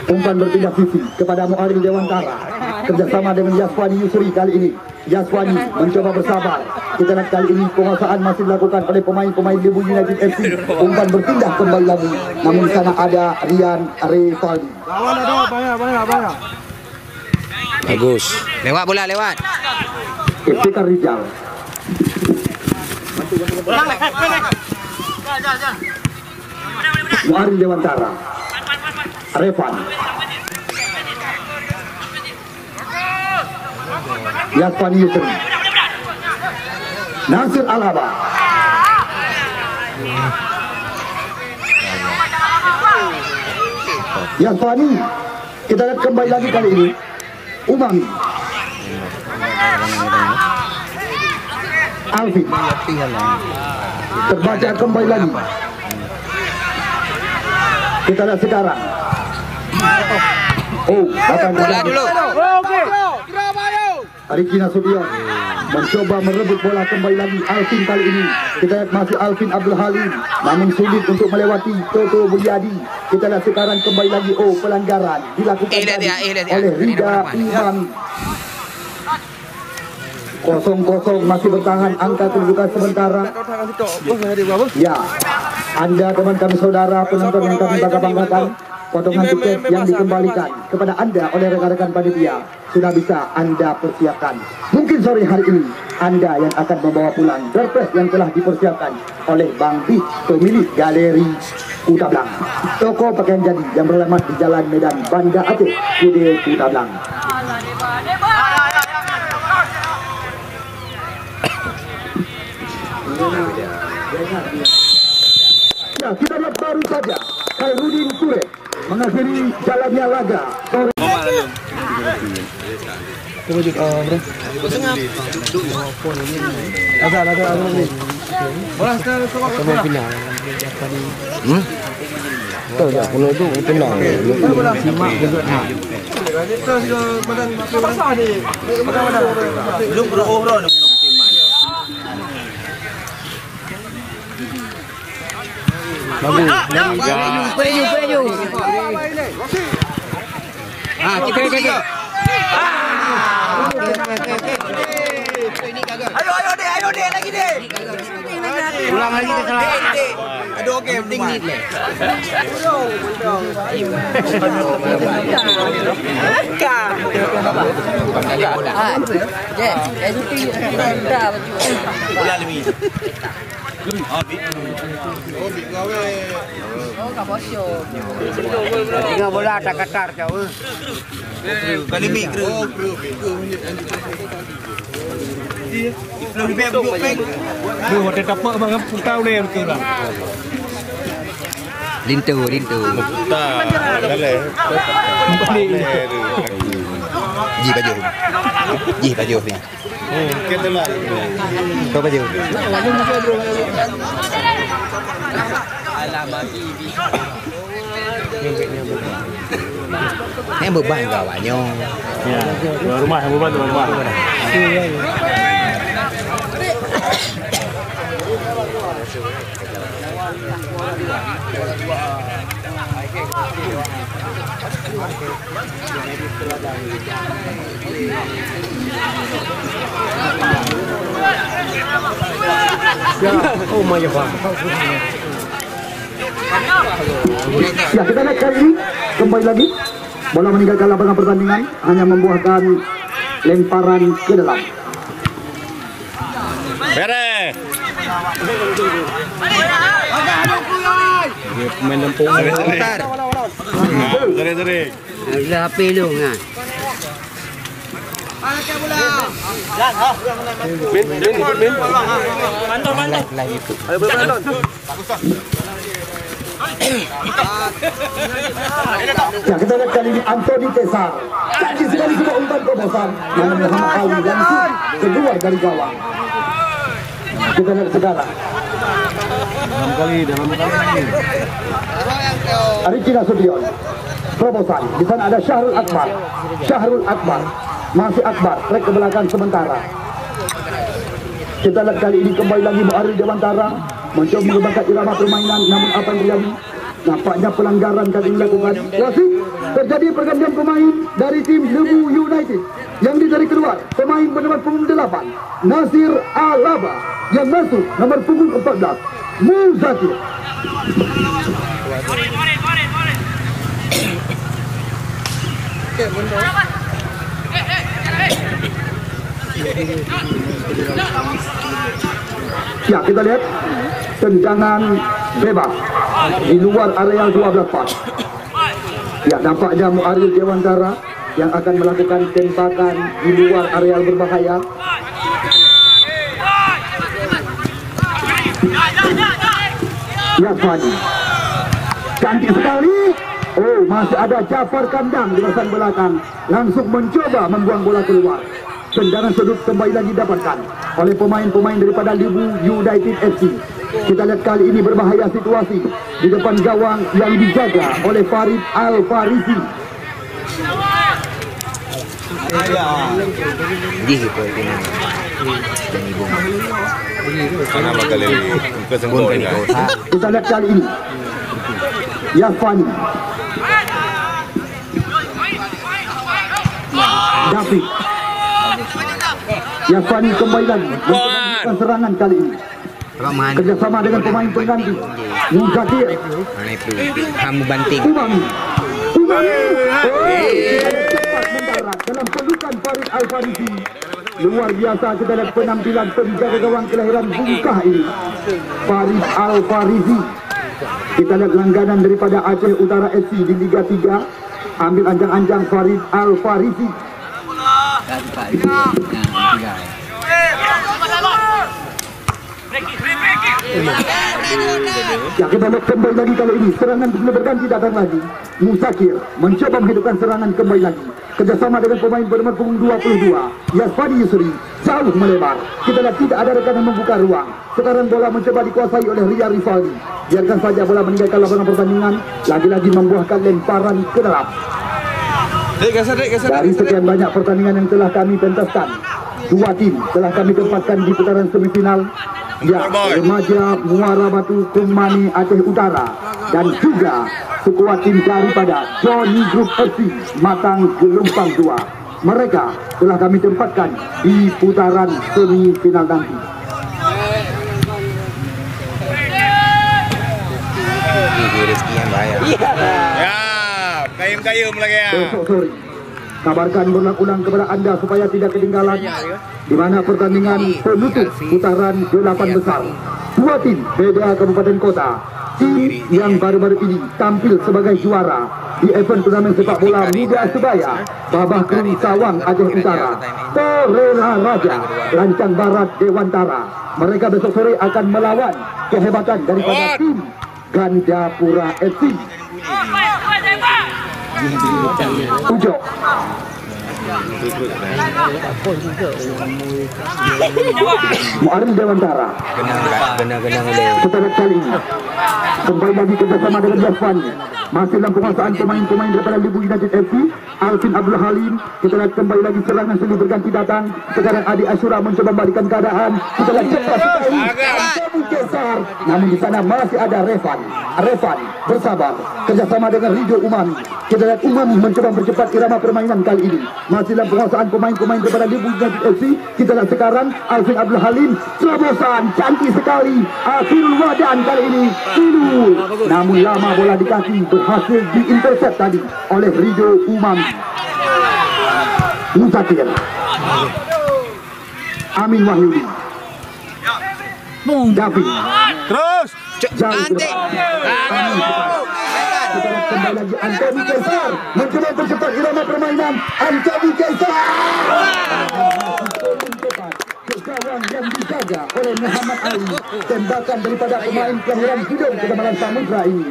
S1: Umpan berpindah sisi kepada Muaril Dewantara. Kerjasama dengan Yazwani Yusri kali ini. Yazwani mencoba bersabar. Kita lihat kali ini penguasaan masih dilakukan oleh pemain-pemain Libu United FC. Umpan berpindah kembali lagi. Namun di sana ada Rian Rivaldi.
S2: Lawan ada banyak.
S4: Bagus. Lewat bola, lewat.
S1: Iftikar Rizal. Muaril Dewantara. Revan. Yazwani Yusri. Nasir Al-Haba. Yazwani. Kita lihat kembali lagi kali ini. Umami. Alvin. Terbaca kembali lagi. Kita lihat sekarang. Oh,
S4: Bola dulu.
S1: Ricky Nasution mencoba merebut bola kembali lagi. Alvin kali ini. Kita lihat masih Alvin Abdul Halim, namun sulit untuk melewati Toto Buliadi. Kita lihat sekarang kembali lagi. Oh, pelanggaran dilakukan oleh Rida Imami. 0-0 masih bertahan angka kedudukan sementara. Ya, Anda teman kami saudara penonton yang kami banggakan, potongan tiket yang dikembalikan kepada Anda oleh rekan-rekan panitia sudah bisa Anda persiapkan. Mungkin sore hari ini Anda yang akan membawa pulang surprise yang telah dipersiapkan oleh Bang Bit, pemilik Galeri Kutablang, toko pakaian jadi yang beralamat di Jalan Medan Banda Aceh, Kude Kutablang. Ya, kita lihat baru saja Khairuddin Ture mengakhiri jalannya laga sore.
S4: Peju. Kita. Ayo deh lagi deh. Ulang lagi ke salah.
S2: Aduh okey, penting ni.
S3: Bola lebih.
S4: Tiga bola tak katar jauh.
S2: Kali mik kru. Lebih baik duduk peng.
S5: Dia ada tapak bang putau ni betul lah.
S4: Lintu.
S3: Tak. Dalai.
S4: Ji baju ni.
S3: Kita lah.
S4: Kau baju. Ni beban kau banyo.
S5: Ya. Rumah beban rumah. Oh my God.
S1: Ya, kita lihat kali ini kembali lagi bola meninggalkan lapangan pertandingan, hanya membuahkan lemparan ke dalam.
S3: Beres.
S5: Pemain Lampung.
S4: Putar.
S3: Sering.
S4: Lah HP lu ngah.
S1: Ya, kita lihat kali ini Anthony Tesar. Canggih sekali sebuah umpan terobosan, namun Muhammad Ali langsung keluar dari gawang. Kita lihat sekarang.
S5: Dalam kali.
S1: Ariki Nasution. Terobosan. Di sana ada Syahrul Akbar. Masih Akbar. Trek ke belakang sementara. Kita lihat kali ini kembali lagi Muaril Dewantara mencoba mengubahkan irama permainan, namun apa yang terjadi? Nampaknya pelanggaran kali ini dilakukan. Wasit, terjadi pergantian pemain dari tim Lebu United yang ditarik keluar. Pemain bernomor punggung 8 Nasir Alaba yang masuk nomor punggung 14 Muzakir. Ya, kita lihat tendangan bebas di luar area 12 pas. Ya, nampaknya Muaril Dewantara yang akan melakukan tembakan di luar area berbahaya. Ya, Fadi. Cantik sekali. Oh, masih ada Jafar Kandang di bahagian belakang. Langsung mencoba membuang bola keluar. Tendangan sudut kembali lagi didapatkan oleh pemain-pemain daripada Lebu United FC. Kita lihat kali ini berbahaya situasi di depan gawang yang dijaga oleh Farid Al-Farisi.
S4: Ji gitu ini. Dan ibu.
S3: Sana bakal ke senggol kan.
S1: Kita lihat kali ini Yafani David Yafani kembali lagi melakukan serangan kali ini kerjasama dengan pemain pengganti Muzakir.
S4: Mana itu? Kamu banting.
S1: Umami cepat mendarat dalam pelukan Farid Al-Farisi. Luar biasa kita lihat penampilan penjaga gawang kelahiran Bungkah ini, Farid Al-Farisi. Kita lihat langganan daripada Aceh Utara FC di Liga 3. Ambil anjang-anjang Farid Al-Farisi. Ya, kita lihat kembali lagi kali ini serangan sudah berganti, datang lagi Muzakir mencoba menghidupkan serangan kembali lagi kerjasama dengan pemain bernomor punggung 22 Yasfadi Yusri, jauh melebar. Kita lihat tidak ada rekan yang membuka ruang. Sekarang bola mencoba dikuasai oleh Ria Rifaldi. Biarkan saja bola meninggalkan lapangan pertandingan, lagi-lagi membuahkan lemparan ke dalam. Dari sekian banyak pertandingan yang telah kami pentaskan, 2 tim telah kami tempatkan di putaran semifinal. Ya, Remaja Muara Batu Kumani Aceh Utara dan juga sekuat tim daripada Johnny Group FC Matang Gelombang 2. Mereka telah kami tempatkan di putaran semifinal nanti.
S4: rezeki yang bahaya.
S3: Ya, kayum-kayum lagi ya.
S1: Besok sore kabarkan berulang-ulang kepada anda supaya tidak ketinggalan di mana pertandingan penutup putaran 8 besar. Dua tim beda kabupaten kota. Tim yang baru-baru ini tampil sebagai juara di event turnamen sepak bola Muda Sebaya Babah Kering Sawang Aceh Utara. Torera Raja Lancang Barat Dewantara. Mereka besok sore akan melawan kehebatan daripada tim Gandapura FC. Ujo Muarif Dewantara.
S4: Kena oleh.
S1: Setelah kali ini kembali lagi kerjasama dengan Yafan. Masih dalam penguasaan pemain-pemain daripada Libu United FC. Alvin Abdul Halim. Kita lihat kembali lagi serangan silih berganti datang. Sekarang Adi Ashura mencoba membalikan keadaan. Kita lihat cepat sekali. Kesar. Namun di sana masih ada Revan bersabar kerjasama dengan Rijo Umami. Kita lihat Umami mencoba mempercepat irama permainan kali ini. Masih dalam penguasaan pemain-pemain daripada Libu United FC. Kita lihat sekarang Alvin Abdul Halim terobosan cantik sekali. Akhirul Wadan kali ini Sidul. Namun lama bola di kaki berhasil diintercept tadi oleh Rijo Umami. Mutakir Amin Wahyudi David
S3: Terus.
S4: Cantik.
S1: kita lihat kembali lagi Anthony Kaisar mencoba mempercepat irama permainan. Anthony Kaisar ke gawang yang dijaga oleh Muhammad Ali. Tembakan daripada pemain kelahiran Hidung Kedamalan Samudra ini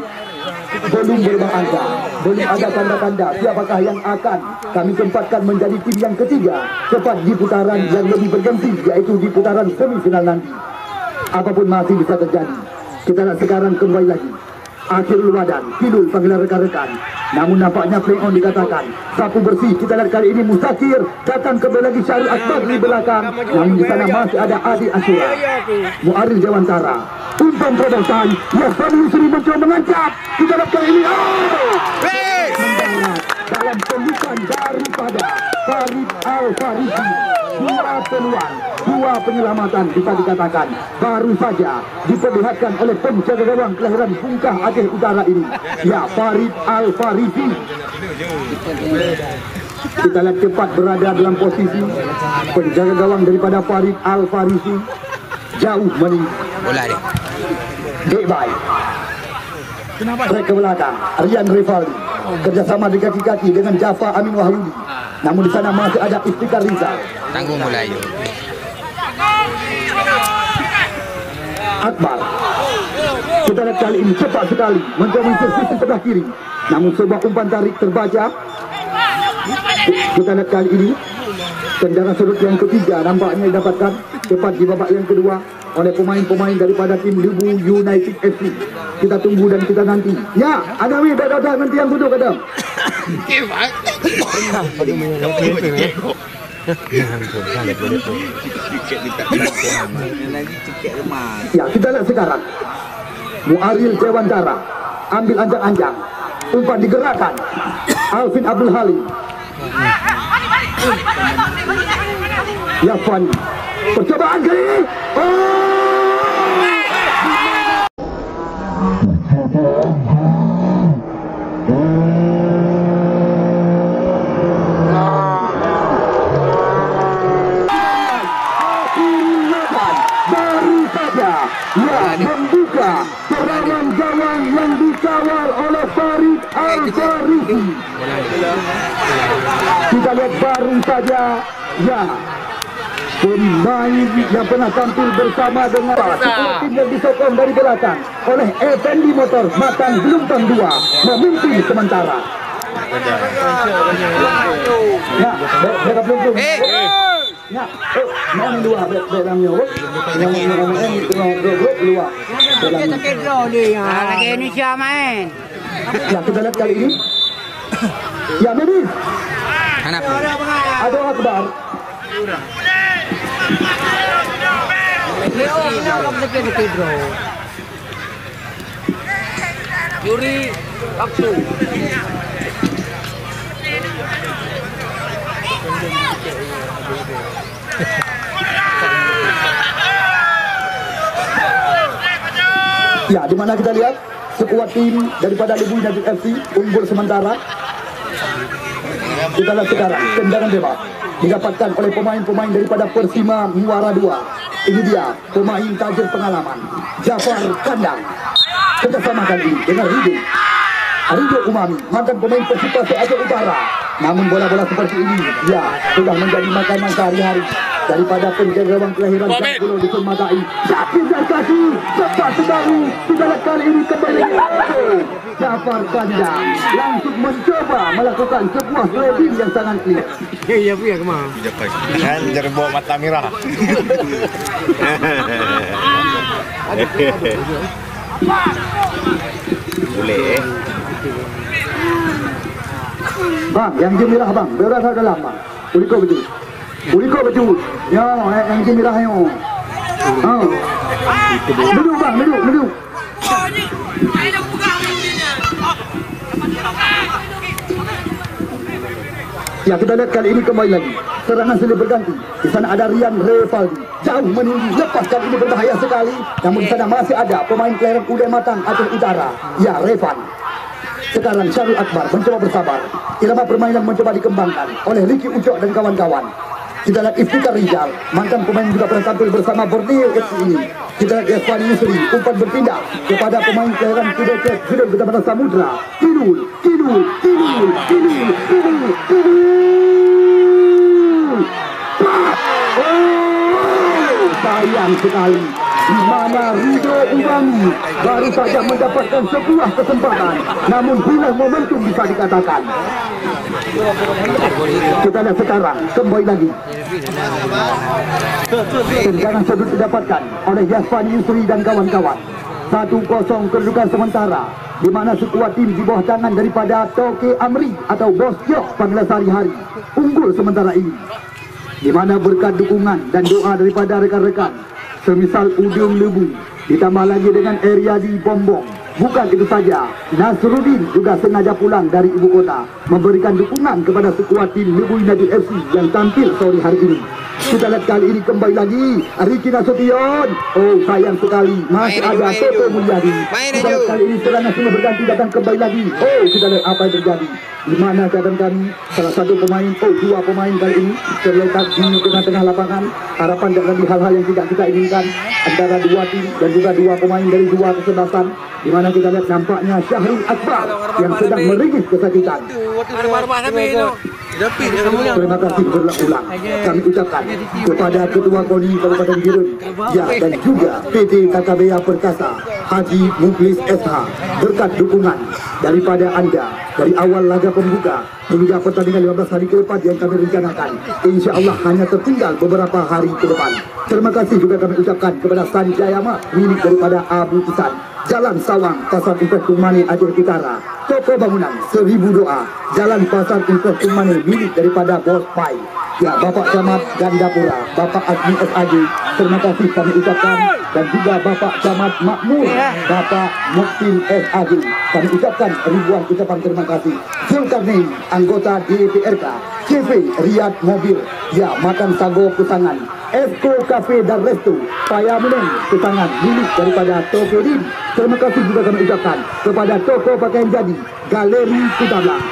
S1: belum berubah angka, belum ada tanda-tanda siapakah yang akan kami tempatkan menjadi tim yang ketiga tepat di putaran yang lebih bergengsi, yaitu di putaran semifinal nanti. Apapun masih bisa terjadi. Kita lihat sekarang kembali lagi Akhirul Wadan, Kidul panggilan rekan-rekan. Namun nampaknya play on dikatakan. Sapu bersih, kita lihat kali ini Mustakir datang kembali lagi Syarul Akbar di belakang. Namun di sana masih ada Adi Ashura. Muarif Dewantara. Umpan terobosan. Yafan Yusri mencoba mengancam. Kita lihat kali ini. Dalam tembusan daripada Farid Al-Farisi. Dua peluang, dua penyelamatan bisa dikatakan baru saja diperlihatkan oleh penjaga gawang kelahiran Bungkah Aceh Utara ini, ya Farid Al-Farisi. Kita lihat cepat berada dalam posisi penjaga gawang daripada Farid Al-Farisi jauh meninggi.
S4: Bola dia.
S1: Baik. Trek ke belakang, Rian Rivaldi kerjasama di kaki-kaki dengan Jafar Amin Wahyudi. Namun di sana masih ada Istiqar Riza.
S4: Tanggung bola dia.
S1: Akbar. Kita lihat kali ini cepat sekali mencoba sisi sebelah kiri. Namun sebuah umpan tarik terbaca. Kita lihat kali ini tendangan sudut yang ketiga nampaknya didapatkan cepat di babak yang kedua oleh pemain-pemain daripada tim Libu United FC. Kita tunggu dan kita nanti. Ya, Adami dah nanti yang duduk Adam. Ya, kita lihat sekarang Muarif Dewantara ambil anjang-anjang, umpan digerakkan Alvin Abdul Halim. Yafan percobaan kali ini. Membuka serangan gawang yang dikawal oleh Farid Al-Farisi. Kita lihat baru saja ya pemain yang pernah tampil bersama dengan tim yang disokong dari belakang oleh Effendi Motor Matan Gelumpang 2 memimpin sementara. Ya, mereka belum. Ya, mau dua belakangnya,
S6: lagi Indonesia main.
S1: Ya, kita lihat kali ini. Ya, Medis.
S4: Kenapa?
S1: Ada Akbar.
S6: Yuri Aksu.
S1: Ya, di mana kita lihat sekuat tim daripada Lebu United FC unggul sementara. Kita lihat sekarang tendangan bebas didapatkan oleh pemain-pemain daripada Persima Muara 2. Ini dia pemain tajir pengalaman Jafar Kandang. Kerjasama kali ini dengan Rido Umami, mantan pemain Persita Aceh Utara. Namun bola-bola seperti ini ya sudah menjadi makanan sehari-hari daripada penjaga gawang kelahiran Pulau Dusun Matai. Yakin dan kaki cepat sekali. Kita lihat kali ini kembali Jafar Kandang langsung mencoba melakukan sebuah sliding yang sangat clear.
S5: Ya punya kemana?
S3: Kan jerbo mata merah. Boleh.
S1: Bang, yang jam merah bang, berasa dalam bang. Uriko betul. Ya, yang jam merah yo. Duduk bang, duduk. Ya, kita lihat kali ini kembali lagi. Serangan silih berganti. Di sana ada Rian Revaldi. Jauh meninggi. Lepas kali ini berbahaya sekali. Namun di sana masih ada pemain kelahiran Uday Matang Aceh Utara. Ya, Revan. Sekarang Syarul Akbar mencoba bersabar. Irama permainan mencoba dikembangkan oleh Ricky Ucok dan kawan-kawan. Kita lihat Iftikar Rizal, mantan pemain juga pernah tampil bersama Borneo FC ini. Kita lihat Yaswani Yusri, umpan berpindah kepada pemain kelahiran Kidul Kecamatan Samudra. Kidul. Sayang sekali. Di mana Rido Umami baru saja mendapatkan sebuah kesempatan, namun hilang momentum bisa dikatakan. Kita lihat sekarang kembali lagi. Tendangan sudut didapatkan oleh Yaswani Yusri dan kawan-kawan. 1-0 kedudukan sementara, di mana sekuat tim di bawah tangan daripada Toke Amri atau Bos Yok panggilan sehari-hari unggul sementara ini. Di mana berkat dukungan dan doa daripada rekan-rekan semisal Udung Lebu ditambah lagi dengan Eriadi Bombong. Bukan itu saja, Nasruddin juga sengaja pulang dari ibu kota memberikan dukungan kepada sekuat tim Lebu United FC yang tampil sore hari ini. Kita lihat kali ini kembali lagi Ricky Nasution. Oh sayang sekali masih ada Toto Mulyadi. Kita lihat kali ini serangan semua berganti datang kembali lagi. Oh kita lihat apa yang terjadi. Di mana keadaan kami salah satu pemain, dua pemain kali ini terletak di tengah-tengah lapangan. Harapan terjadi hal-hal yang tidak kita inginkan antara dua tim dan juga dua pemain dari dua kesebelasan. Di mana kita lihat nampaknya Syahrul Akbar yang sedang meringis kesakitan. Terima kasih berulang-ulang kami ucapkan kepada Ketua KONI Kabupaten Jirun ya, dan juga PT KKBA Perkasa Haji Muklis SH berkat dukungan daripada Anda dari awal laga pembuka hingga pertandingan 15 hari ke depan yang kami rencanakan. Insya Allah hanya tertinggal beberapa hari ke depan. Terima kasih juga kami ucapkan kepada Sanjaya Mak milik daripada Abu Isan, Jalan Sawang, Pasar Infrastruktur Mane Aceh Utara. Toko bangunan 1000 doa, Jalan Pasar Infrastruktur Mane milik daripada Bos Pai. Ya, Bapak Camat Gandapura, Bapak Azmi SAG, terima kasih kami ucapkan. Dan juga Bapak Camat Makmur, Bapak Muktin SAG, kami ucapkan ribuan ucapan terima kasih. Zulkarnain, anggota DPRK, CV Riyad Mobil, ya, Makan Sago Kusangan, Esko Cafe dan Resto, Payamunen Kusangan milik daripada Tokedin. Terima kasih juga kami ucapkan kepada Toko Pakaian Jadi, Galeri Kutablang.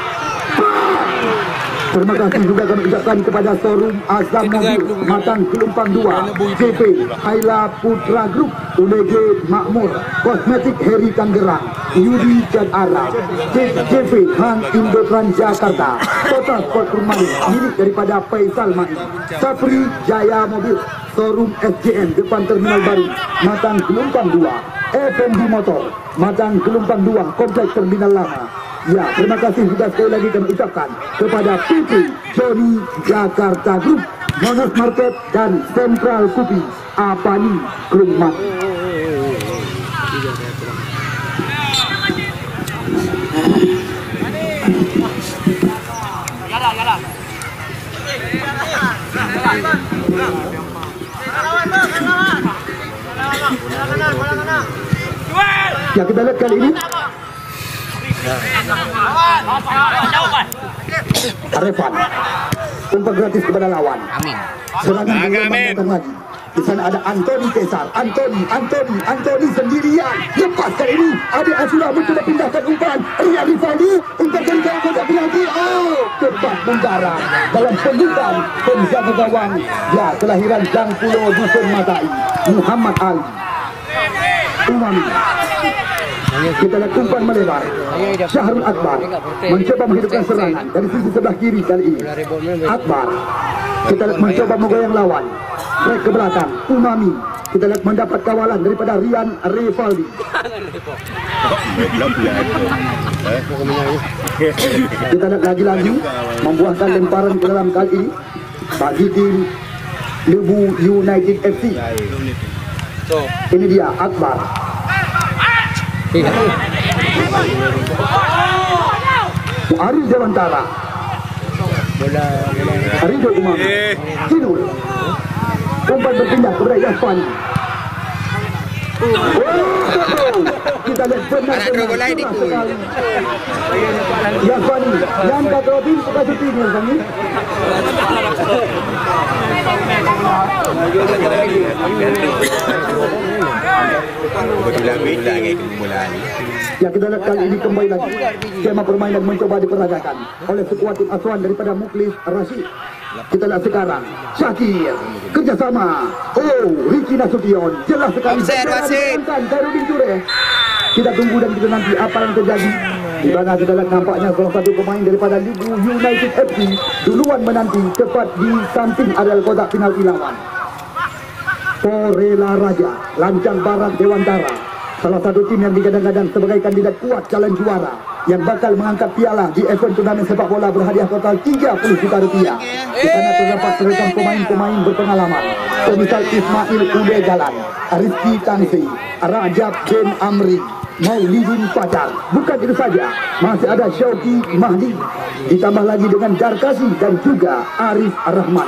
S1: Terima kasih juga kami ucapkan kepada Showroom Azam Mobil, Matang Kelumpang 2, JP Haila Putra Group, ULG Makmur, Kosmetik Heri Tangerang, Yudi dan Arab, JP Han Indotran Jakarta, Total Sport Rumah milik daripada Faisal Main, Safri Jaya Mobil, Showroom SJM depan Terminal Baru, Matang Kelumpang 2, FMB Motor, Matang Kelumpang 2, Kompleks Terminal Lama. Ya, terima kasih juga sekali lagi kami ucapkan kepada PT Johnny Jakarta Group, Monos Market dan Central Kopi Apani Kelungmat. Ya, kita lihat kali ini Arefan umpan gratis kepada lawan.
S4: Amin.
S1: Serangan datang lagi. Di sana ada Anthony Cesar. Anthony sendirian. Lepas kali ini Adi Azura mencoba pindahkan umpan. Rian Rifaldi umpan dari gawang kotak penalti. Oh, cepat mendarat dalam pelukan penjaga gawang. Ya, kelahiran Jang Pulau Dusun Matai, Muhammad Ali Umami. Kita lihat umpan melebar. Syahrul Akbar mencoba menghidupkan serangan dari sisi sebelah kiri kali ini. Akbar, kita lihat mencoba menggoyang lawan. Break ke belakang. Umami, kita lihat mendapat kawalan daripada Rian Rifaldi. Kita lihat lagi-lagi membuahkan lemparan ke dalam kali ini bagi tim Lebu United FC. Ini dia Akbar. Arif Dewantara, Ridho Umam, Kinul. Umpan berpindah kepada Yasfani. Kita lihat benar-benar sekali Yasfani yang Katrobin suka syuting Yasfani. Ya, kita lihat kali ini kembali lagi skema permainan mencoba diperagakan oleh sekuat tim asuhan daripada Muklis Rashid. Kita lihat sekarang Syakir kerjasama. Oh, Ricky Nasution jelas sekali. Khairudin Jure. Kita tunggu dan kita nanti apa yang terjadi. Di mana kita lihat nampaknya salah satu pemain daripada Lebu United FC duluan menanti tepat di samping areal kotak penalti lawan. Porela Raja, Lancang Barat Dewantara, salah satu tim yang digadang-gadang sebagai kandidat kuat calon juara yang bakal mengangkat piala di event turnamen sepak bola berhadiah total 30 juta rupiah. Di sana terdapat seragam pemain-pemain berpengalaman semisal Ismail Ude Galan, Rizky Tansi, Rajab bin Amri, Maulidin Pacar. Bukan itu saja, masih ada Syauki Mahdi, ditambah lagi dengan Darkasi dan juga Arif Rahman.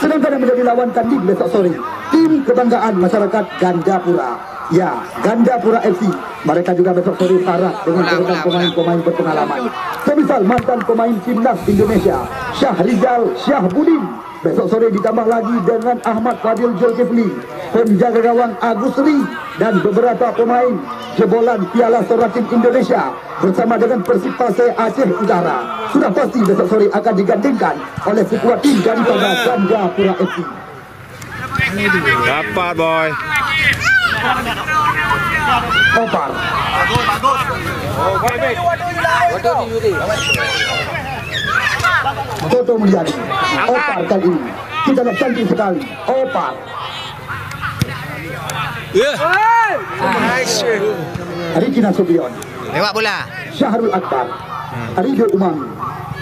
S1: Sedangkan yang menjadi lawan tanding besok sore, tim kebanggaan masyarakat Gandapura. Ya, Gandapura FC. Mereka juga besok sore parah dengan pemain-pemain berpengalaman. Semisal mantan pemain timnas Indonesia Syahrizal Syahbudin. Besok sore ditambah lagi dengan Ahmad Fadil Zulkifli, penjaga gawang Agus Ri, dan beberapa pemain jebolan Piala Soratin Indonesia bersama dengan Persib Pasir Aceh Utara. Sudah pasti besok sore akan digandingkan oleh sekuat tim daripada Gandapura FC.
S3: Dapat boy.
S1: Opar. Toto Mulyadi. Opar kali ini. Kita lihat cantik sekali. Opar. Ricky Nasution.
S4: Lewat bola.
S1: Syahrul Akbar. Ridho Umami.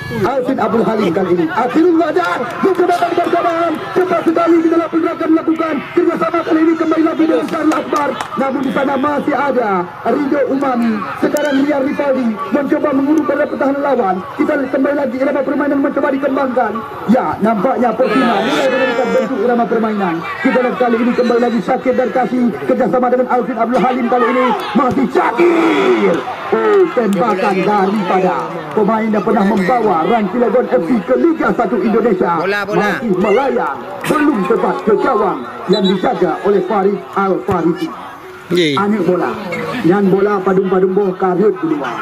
S1: Alvin Abdul Halim kali ini. Akhirul Wadar. Berkebakan bersamaan. Cepat sekali di dalam pergerakan melakukan kerjasama kali ini kembali lagi dengan Syahrul Akbar. Namun di sana masih ada Ridho Umami. Sekarang Rian Rifaldi mencoba mengurung pada pertahanan lawan. Kita kembali lagi irama permainan mencoba dikembangkan. Ya, nampaknya Persima mulai menentukan bentuk irama permainan. Kita lihat kali ini kembali lagi Syakir dan Kasih kerjasama dengan Alvin Abdul Halim kali ini masih Syakir. Oh, tembakan daripada pemain yang pernah membawa Ranci Legon FC ke Liga 1 Indonesia.
S4: Bola.
S1: Masih melayang, belum tepat ke gawang yang dijaga oleh Farid Al-Farisi. Anik bola, nyan bola padung-padung boh karyut duluan.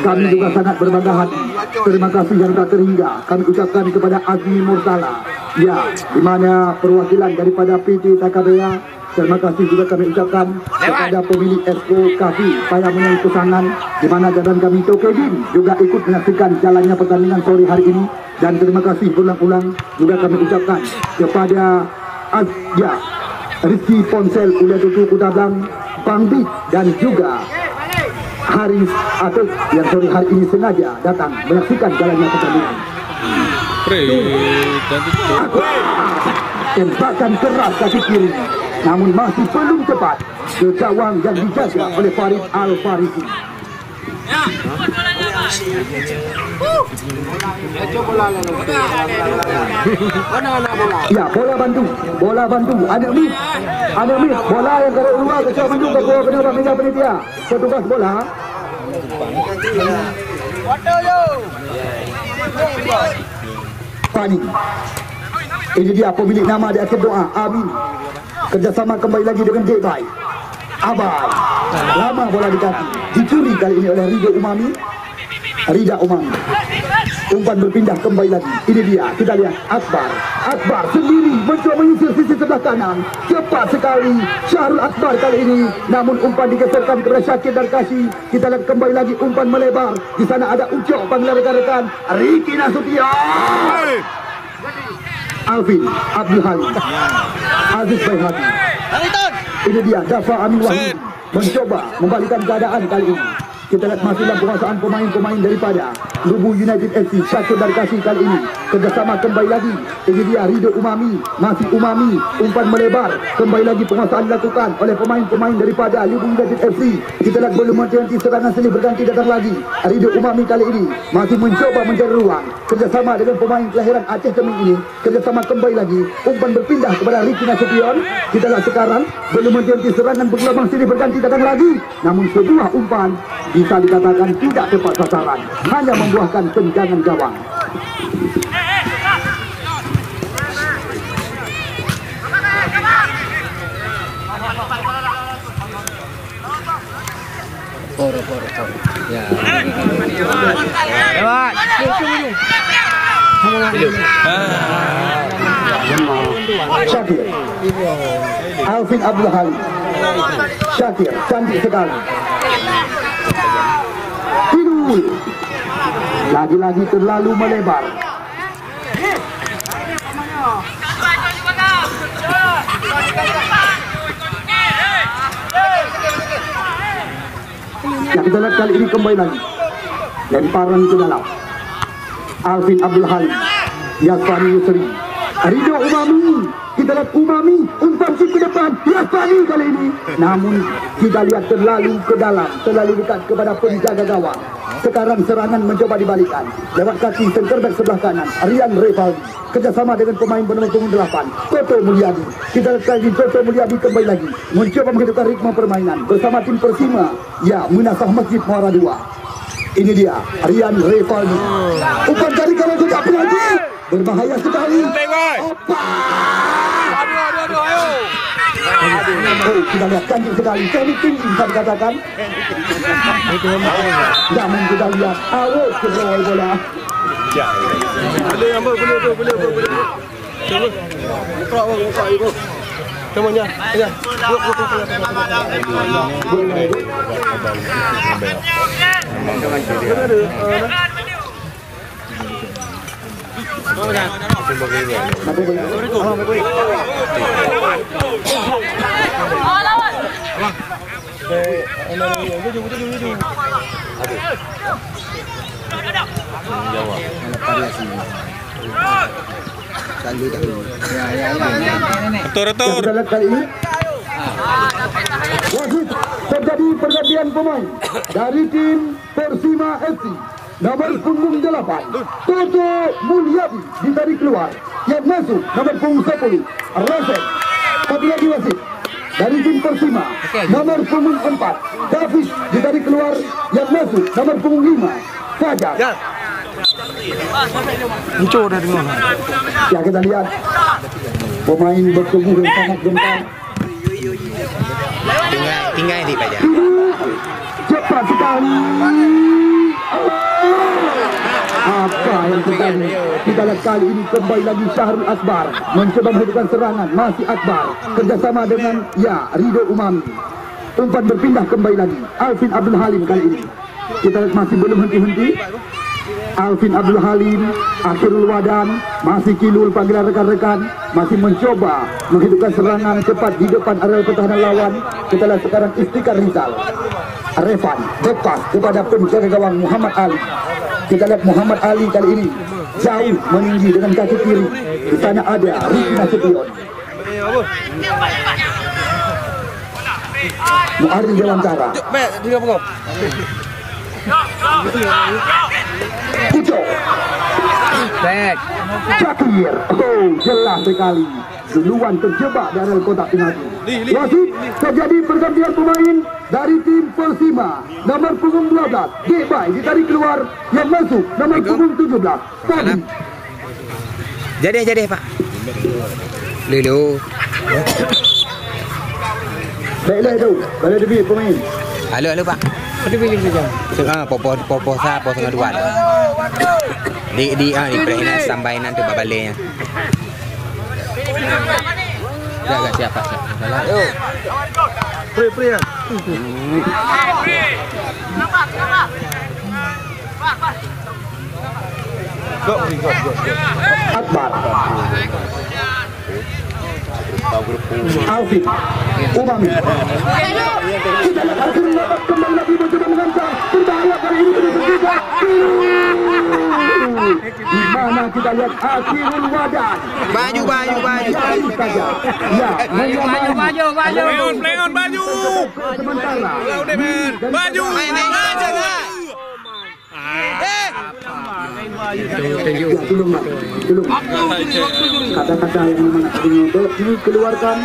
S1: Kami juga sangat berbangga hati. Terima kasih yang tak terhingga kami ucapkan kepada Azmi Murtala, ya, di mana perwakilan daripada PT Takabea. Terima kasih juga kami ucapkan kepada pemilik Esko Kafi Payamenang Kusangan, di mana jalan kami Tokedin juga ikut menyaksikan jalannya pertandingan sore hari ini. Dan terima kasih berulang-ulang juga kami ucapkan kepada Azja Rizky Ponsel Ulia Tutu Kutablang Pangbit dan juga Haris Atuk yang sore hari ini sengaja datang menyaksikan jalannya pertandingan. Tembakan keras kaki kiri, namun masih belum tepat ke gawang yang dijaga oleh Farid Al-Farisi. Ya, bola bantu, ada mit, bola yang kalau keluar ke Syah Bantu ke bawah penyelam penitia, petugas bola. Pani. Ini dia pemilik nama di akhir doa, Amin. Kerjasama kembali lagi dengan J-Bay. Abai. Lama bola di kaki. dicuri kali ini oleh Rida Umami. Umpan berpindah kembali lagi. Ini dia, kita lihat Akbar sendiri mencoba menyisir sisi sebelah kanan. Cepat sekali Syahrul Akbar kali ini, namun umpan digeserkan kepada Syakir Darkasi. Kita lihat kembali lagi umpan melebar. Di sana ada Ucok panggilan rekan-rekan Ricky Nasution, Alvin Abdul Halim, Aziz Baihati. Ini dia Dafa Amin Wahid mencoba membalikkan keadaan kali ini. Kita lihat masih dalam penguasaan pemain-pemain daripada Lubu United FC. Syakir Darkasi kali ini kerjasama kembali lagi. Ini dia Ridho Umami, masih Umami, umpan melebar. Kembali lagi penguasaan dilakukan oleh pemain-pemain daripada Lubu United FC. Kita lihat belum nanti serangan silih berganti datang lagi. Ridho Umami kali ini masih mencoba mencari ruang. Kerjasama dengan pemain kelahiran Aceh Teming ini. Kerjasama kembali lagi. Umpan berpindah kepada Ricky Nasution. Kita lihat sekarang belum nanti serangan bergelombang silih berganti datang lagi. Namun sebuah umpan bisa dikatakan tidak tepat sasaran, hanya membuahkan tendangan gawang.
S4: Ya.
S6: Lewat.
S1: Syakir, Alvin Abdul Halim. Syakir, cantik sekali. Hidul, lagi-lagi terlalu melebar. Yang kita lihat kali ini kembali lagi lemparan ke dalam. Alvin Abdul Halim, Yasfani Yusri, Ridho Umami. Kita lihat Umami umpan ke depan, Yasfani kali ini. Namun kita lihat terlalu ke dalam, terlalu dekat kepada penjaga gawang. Sekarang serangan mencoba dibalikan lewat kaki center back sebelah kanan Rian Revaldi kerjasama dengan pemain bernomor 8 Toto Mulyadi. Kita lihat kali Toto Mulyadi kembali lagi mencoba menghidupkan ritme permainan bersama tim Persima. Ya, Munasah Masjid Muara 2. Ini dia Rian Revaldi. Umpan dari kalau tidak penalti, berbahaya sekali. Oh, kita lihat cantik sekali, cantik tinggi bisa dikatakan. Namun kita lihat awet ke bawah bola.
S5: Semuanya.
S1: Betul. Kali ini wasit terjadi pergantian pemain dari tim Persima FC. Nomor punggung 8 Toto Mulyadi ditarik keluar. Yang masuk nomor punggung 10 Rasen. Tapi lagi wasit dari tim Persima nomor punggung 4 Davis ditarik keluar. Yang masuk nomor punggung 5 Fajar.
S5: Muncul dari mana?
S1: Ya, kita lihat pemain bertubuh yang sangat gentar.
S4: Tinggal ini Pak.
S1: Cepat sekali. Apa yang terjadi? Kita lihat kali ini kembali lagi Syahrul Akbar mencoba menghidupkan serangan. Masih Akbar kerjasama dengan Ridho Umami. Umpan berpindah kembali lagi Alvin Abdul Halim kali ini. Kita lihat masih belum henti-henti. Alvin Abdul Halim, Akhirul Wadan, masih Kilul panggilan rekan-rekan, masih mencoba menghidupkan serangan cepat di depan area pertahanan lawan. Kita lihat sekarang Istiqar Rizal, Revan lepas kepada penjaga gawang Muhammad Ali. Kita lihat Muhammad Ali kali ini jauh meninggi dengan kaki kiri. Di sana ada Ricky Nasution, Mu'arri Dewantara, Ujo, Syakir. Oh, jelas sekali duluan terjebak dari kotak penalti. Wasit terjadi pergantian pemain dari tim Persima. Nomor punggung 12 Gebay ditarik keluar. Yang masuk nomor punggung 17 Tadi.
S4: Jadi Pak. Dulu.
S1: Baiklah itu, balik debit pemain.
S4: Halo Pak.
S5: Ada pilih saja.
S4: Popo setengah dua. Di perainan sampai nanti babalenya. Jaga siapa? Ayo.
S5: Free ya. Go.
S1: Akbar, Alvin, Umami. Kita lihat akhirnya dapat kembali lagi mencoba mengancam. Berbahaya kali ini juga. Di mana kita lihat Akhirul Wadan.
S4: Baju.
S1: Saja. Ya,
S6: Maju.
S3: Play on baju.
S1: sementara.
S3: Udah men. Baju.
S1: Belum. Kata-kata yang memang dikeluarkan.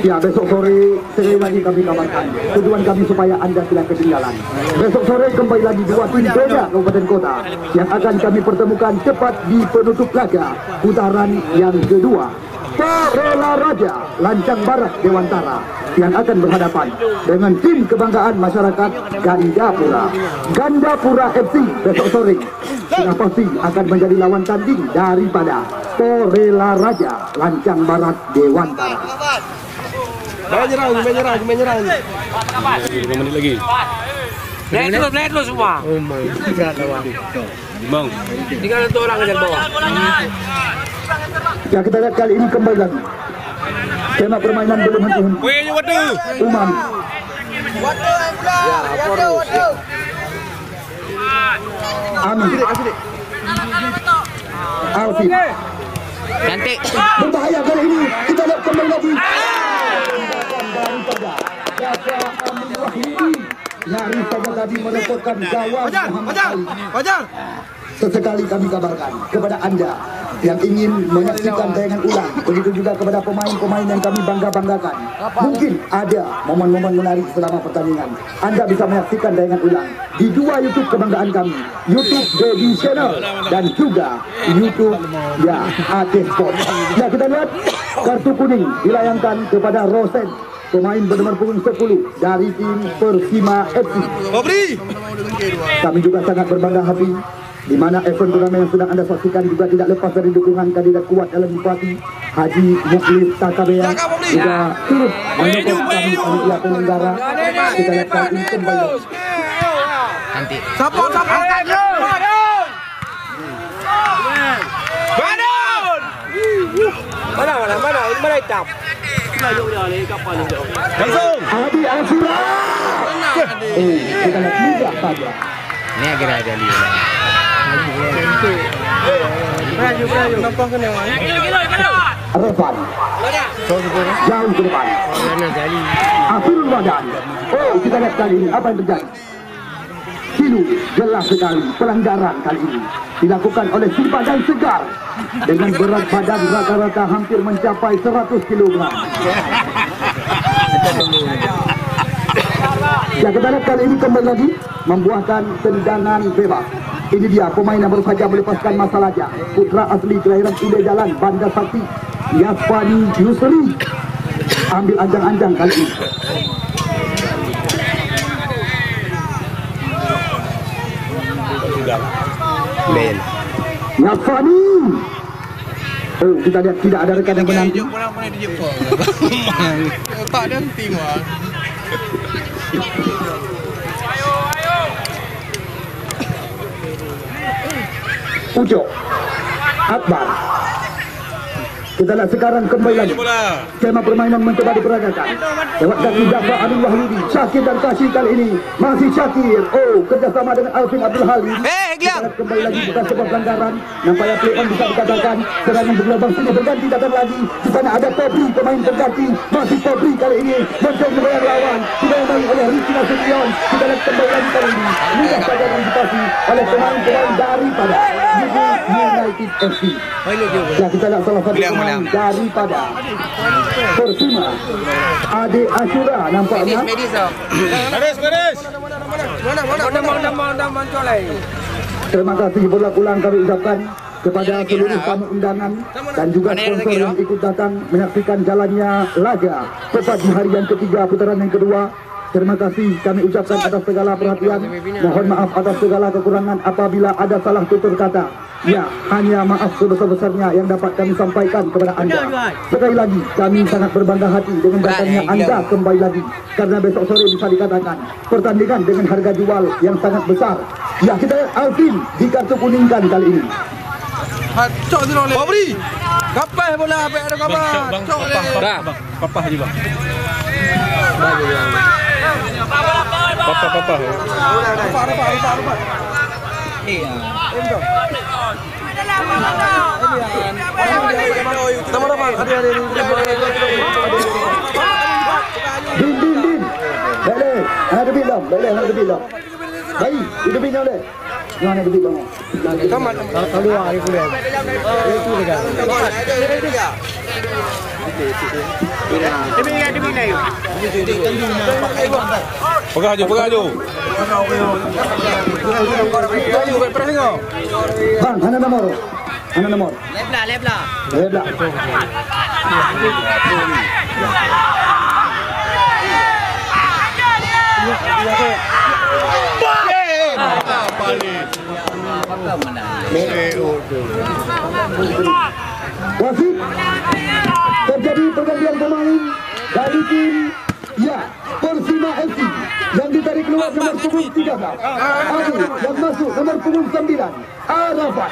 S1: Ya, besok sore sekali lagi kami kabarkan. Tujuan kami supaya Anda tidak ketinggalan. Besok sore kembali lagi dua tim beda kabupaten kota yang akan kami pertemukan tepat di penutup laga putaran yang kedua. Porela Raja Lancang Barat Dewantara yang akan berhadapan dengan tim kebanggaan masyarakat Gandapura. Gandapura FC besok sore sudah pasti akan menjadi lawan tanding daripada Porela Raja Lancang Barat Dewantara.
S5: Menyerang.
S3: 5 menit lagi.
S6: Lihat lu semua.
S5: Oh my god, lawan.
S3: Bang.
S6: Tinggal 1 orang aja bawah.
S1: Ya, kita lihat kali ini kembali lagi. Skema permainan belum henti-henti.
S3: Weh, waduh.
S1: Umam. Amin. Alvin.
S4: Cantik.
S1: Berbahaya kali ini. Kita lihat kembali lagi. Daripada Jaka Amin Wahyudi. Nyaris saja tadi merepotkan gawang Muhammad Ali. Sesekali kami kabarkan kepada Anda yang ingin menyaksikan tayangan ulang, begitu juga kepada pemain-pemain yang kami bangga-banggakan. Mungkin ada momen-momen menarik selama pertandingan. Anda bisa menyaksikan tayangan ulang di 2 YouTube kebanggaan kami, YouTube Baby Channel dan juga YouTube AT Sport. Ya, kita lihat kartu kuning dilayangkan kepada Rosen, pemain bernomor punggung 10 dari tim Persima FC. Kami juga sangat berbangga hati di mana event turnamen yang sedang Anda saksikan juga tidak lepas dari dukungan kandidat kuat dalam Bupati Haji Mukhlis Takabea juga turut menyokong kami panitia penyelenggara. Kita lihat kali ini kembali.
S4: Cantik.
S6: Sapot. Mana hitam.
S3: Langsung.
S1: Adi Asura. Kita lihat mudah saja.
S4: Ini agak ada lihat.
S5: Berayu. Nampak kena orang.
S1: Revan jauh ke depan. Akhirul Wadan. Oh, kita lihat kali ini apa yang terjadi. Silu jelas sekali pelanggaran kali ini dilakukan oleh si badan segar dengan berat badan rata-rata hampir mencapai 100 kg. Ya, kita lihat kali ini kembali lagi membuahkan tendangan bebas. Ini dia pemain yang baru saja melepaskan masalahnya. Putra asli kelahiran Ude Jalan, Bandar Sakti, Yasfani Yusri. Ambil anjang-anjang kali ini.
S4: Ben.
S1: Yasfani. Oh, kita lihat tidak ada rekan yang menanti.
S3: Tak ada henti wah.
S1: Ujo Akbar. Kita lihat sekarang kembali lagi skema permainan mencoba diperagakan lewat kaki Jafar Amin Wahyudi. Syakir dan Kasih kali ini masih Syakir. Oh, kerjasama dengan Alvin Abdul Halim. Kita lihat kembali lagi bukan sebuah pelanggaran. Nampaknya play on bisa dikatakan. Serangan berlubang sini berganti datang lagi. Di sana ada Pobri, pemain terganti. Masih Pobri kali ini mencoba menyerang lawan. Sudah dimain oleh Rizky Nasution. Kita lihat kembali lagi kali ini mudah saja diantisipasi oleh pemain-pemain daripada United FC. Ya, kita lihat salah satu pemain daripada Persima, Ade Ashura nampaknya.
S3: Beres.
S6: Mana colai.
S1: Terima kasih berulang-ulang kami ucapkan kepada seluruh tamu undangan dan juga sponsor yang ikut datang menyaksikan jalannya laga tepat di hari yang ketiga putaran yang kedua. Terima kasih kami ucapkan atas segala perhatian. Mohon maaf atas segala kekurangan apabila ada salah tutur kata. Ya, hanya maaf sebesar-besarnya yang dapat kami sampaikan kepada anda. Sekali lagi, kami sangat berbangga hati dengan datangnya anda kembali lagi. Karena besok sore bisa dikatakan pertandingan dengan harga jual yang sangat besar. Ya, kita lihat Alvin di kartu kuningkan kali ini.
S5: Cok tu boleh. Beri. Kapas bola apa ada kapas. Cok dia.
S3: Papa je bang. Papa.
S5: Rupa. Tama na bang? Ada.
S1: Din. Boleh. Ada bilang. Baik, itu bilang boleh. Mana ada bilang?
S5: Tama. Keluar hari kuliah. Itu dekat.
S3: Pegang je.
S1: Bang, mana nomor?
S6: Lebla.
S1: Wasit, terjadi pergantian pemain dari tim Persima FC yang ditarik keluar nomor punggung 13 Adi yang masuk nomor punggung 9 Arafat.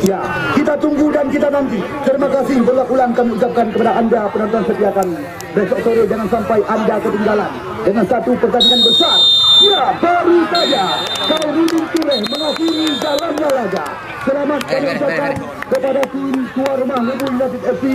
S1: Ya, kita tunggu dan kita nanti. Terima kasih berulang-ulang kami ucapkan kepada anda penonton setia kami. Besok sore jangan sampai anda ketinggalan dengan satu pertandingan besar. Ya, baru saja Khairuddin Ture mengakhiri jalannya laga. Selamat kami ucapkan kepada tim tuan rumah Lubuk United FC.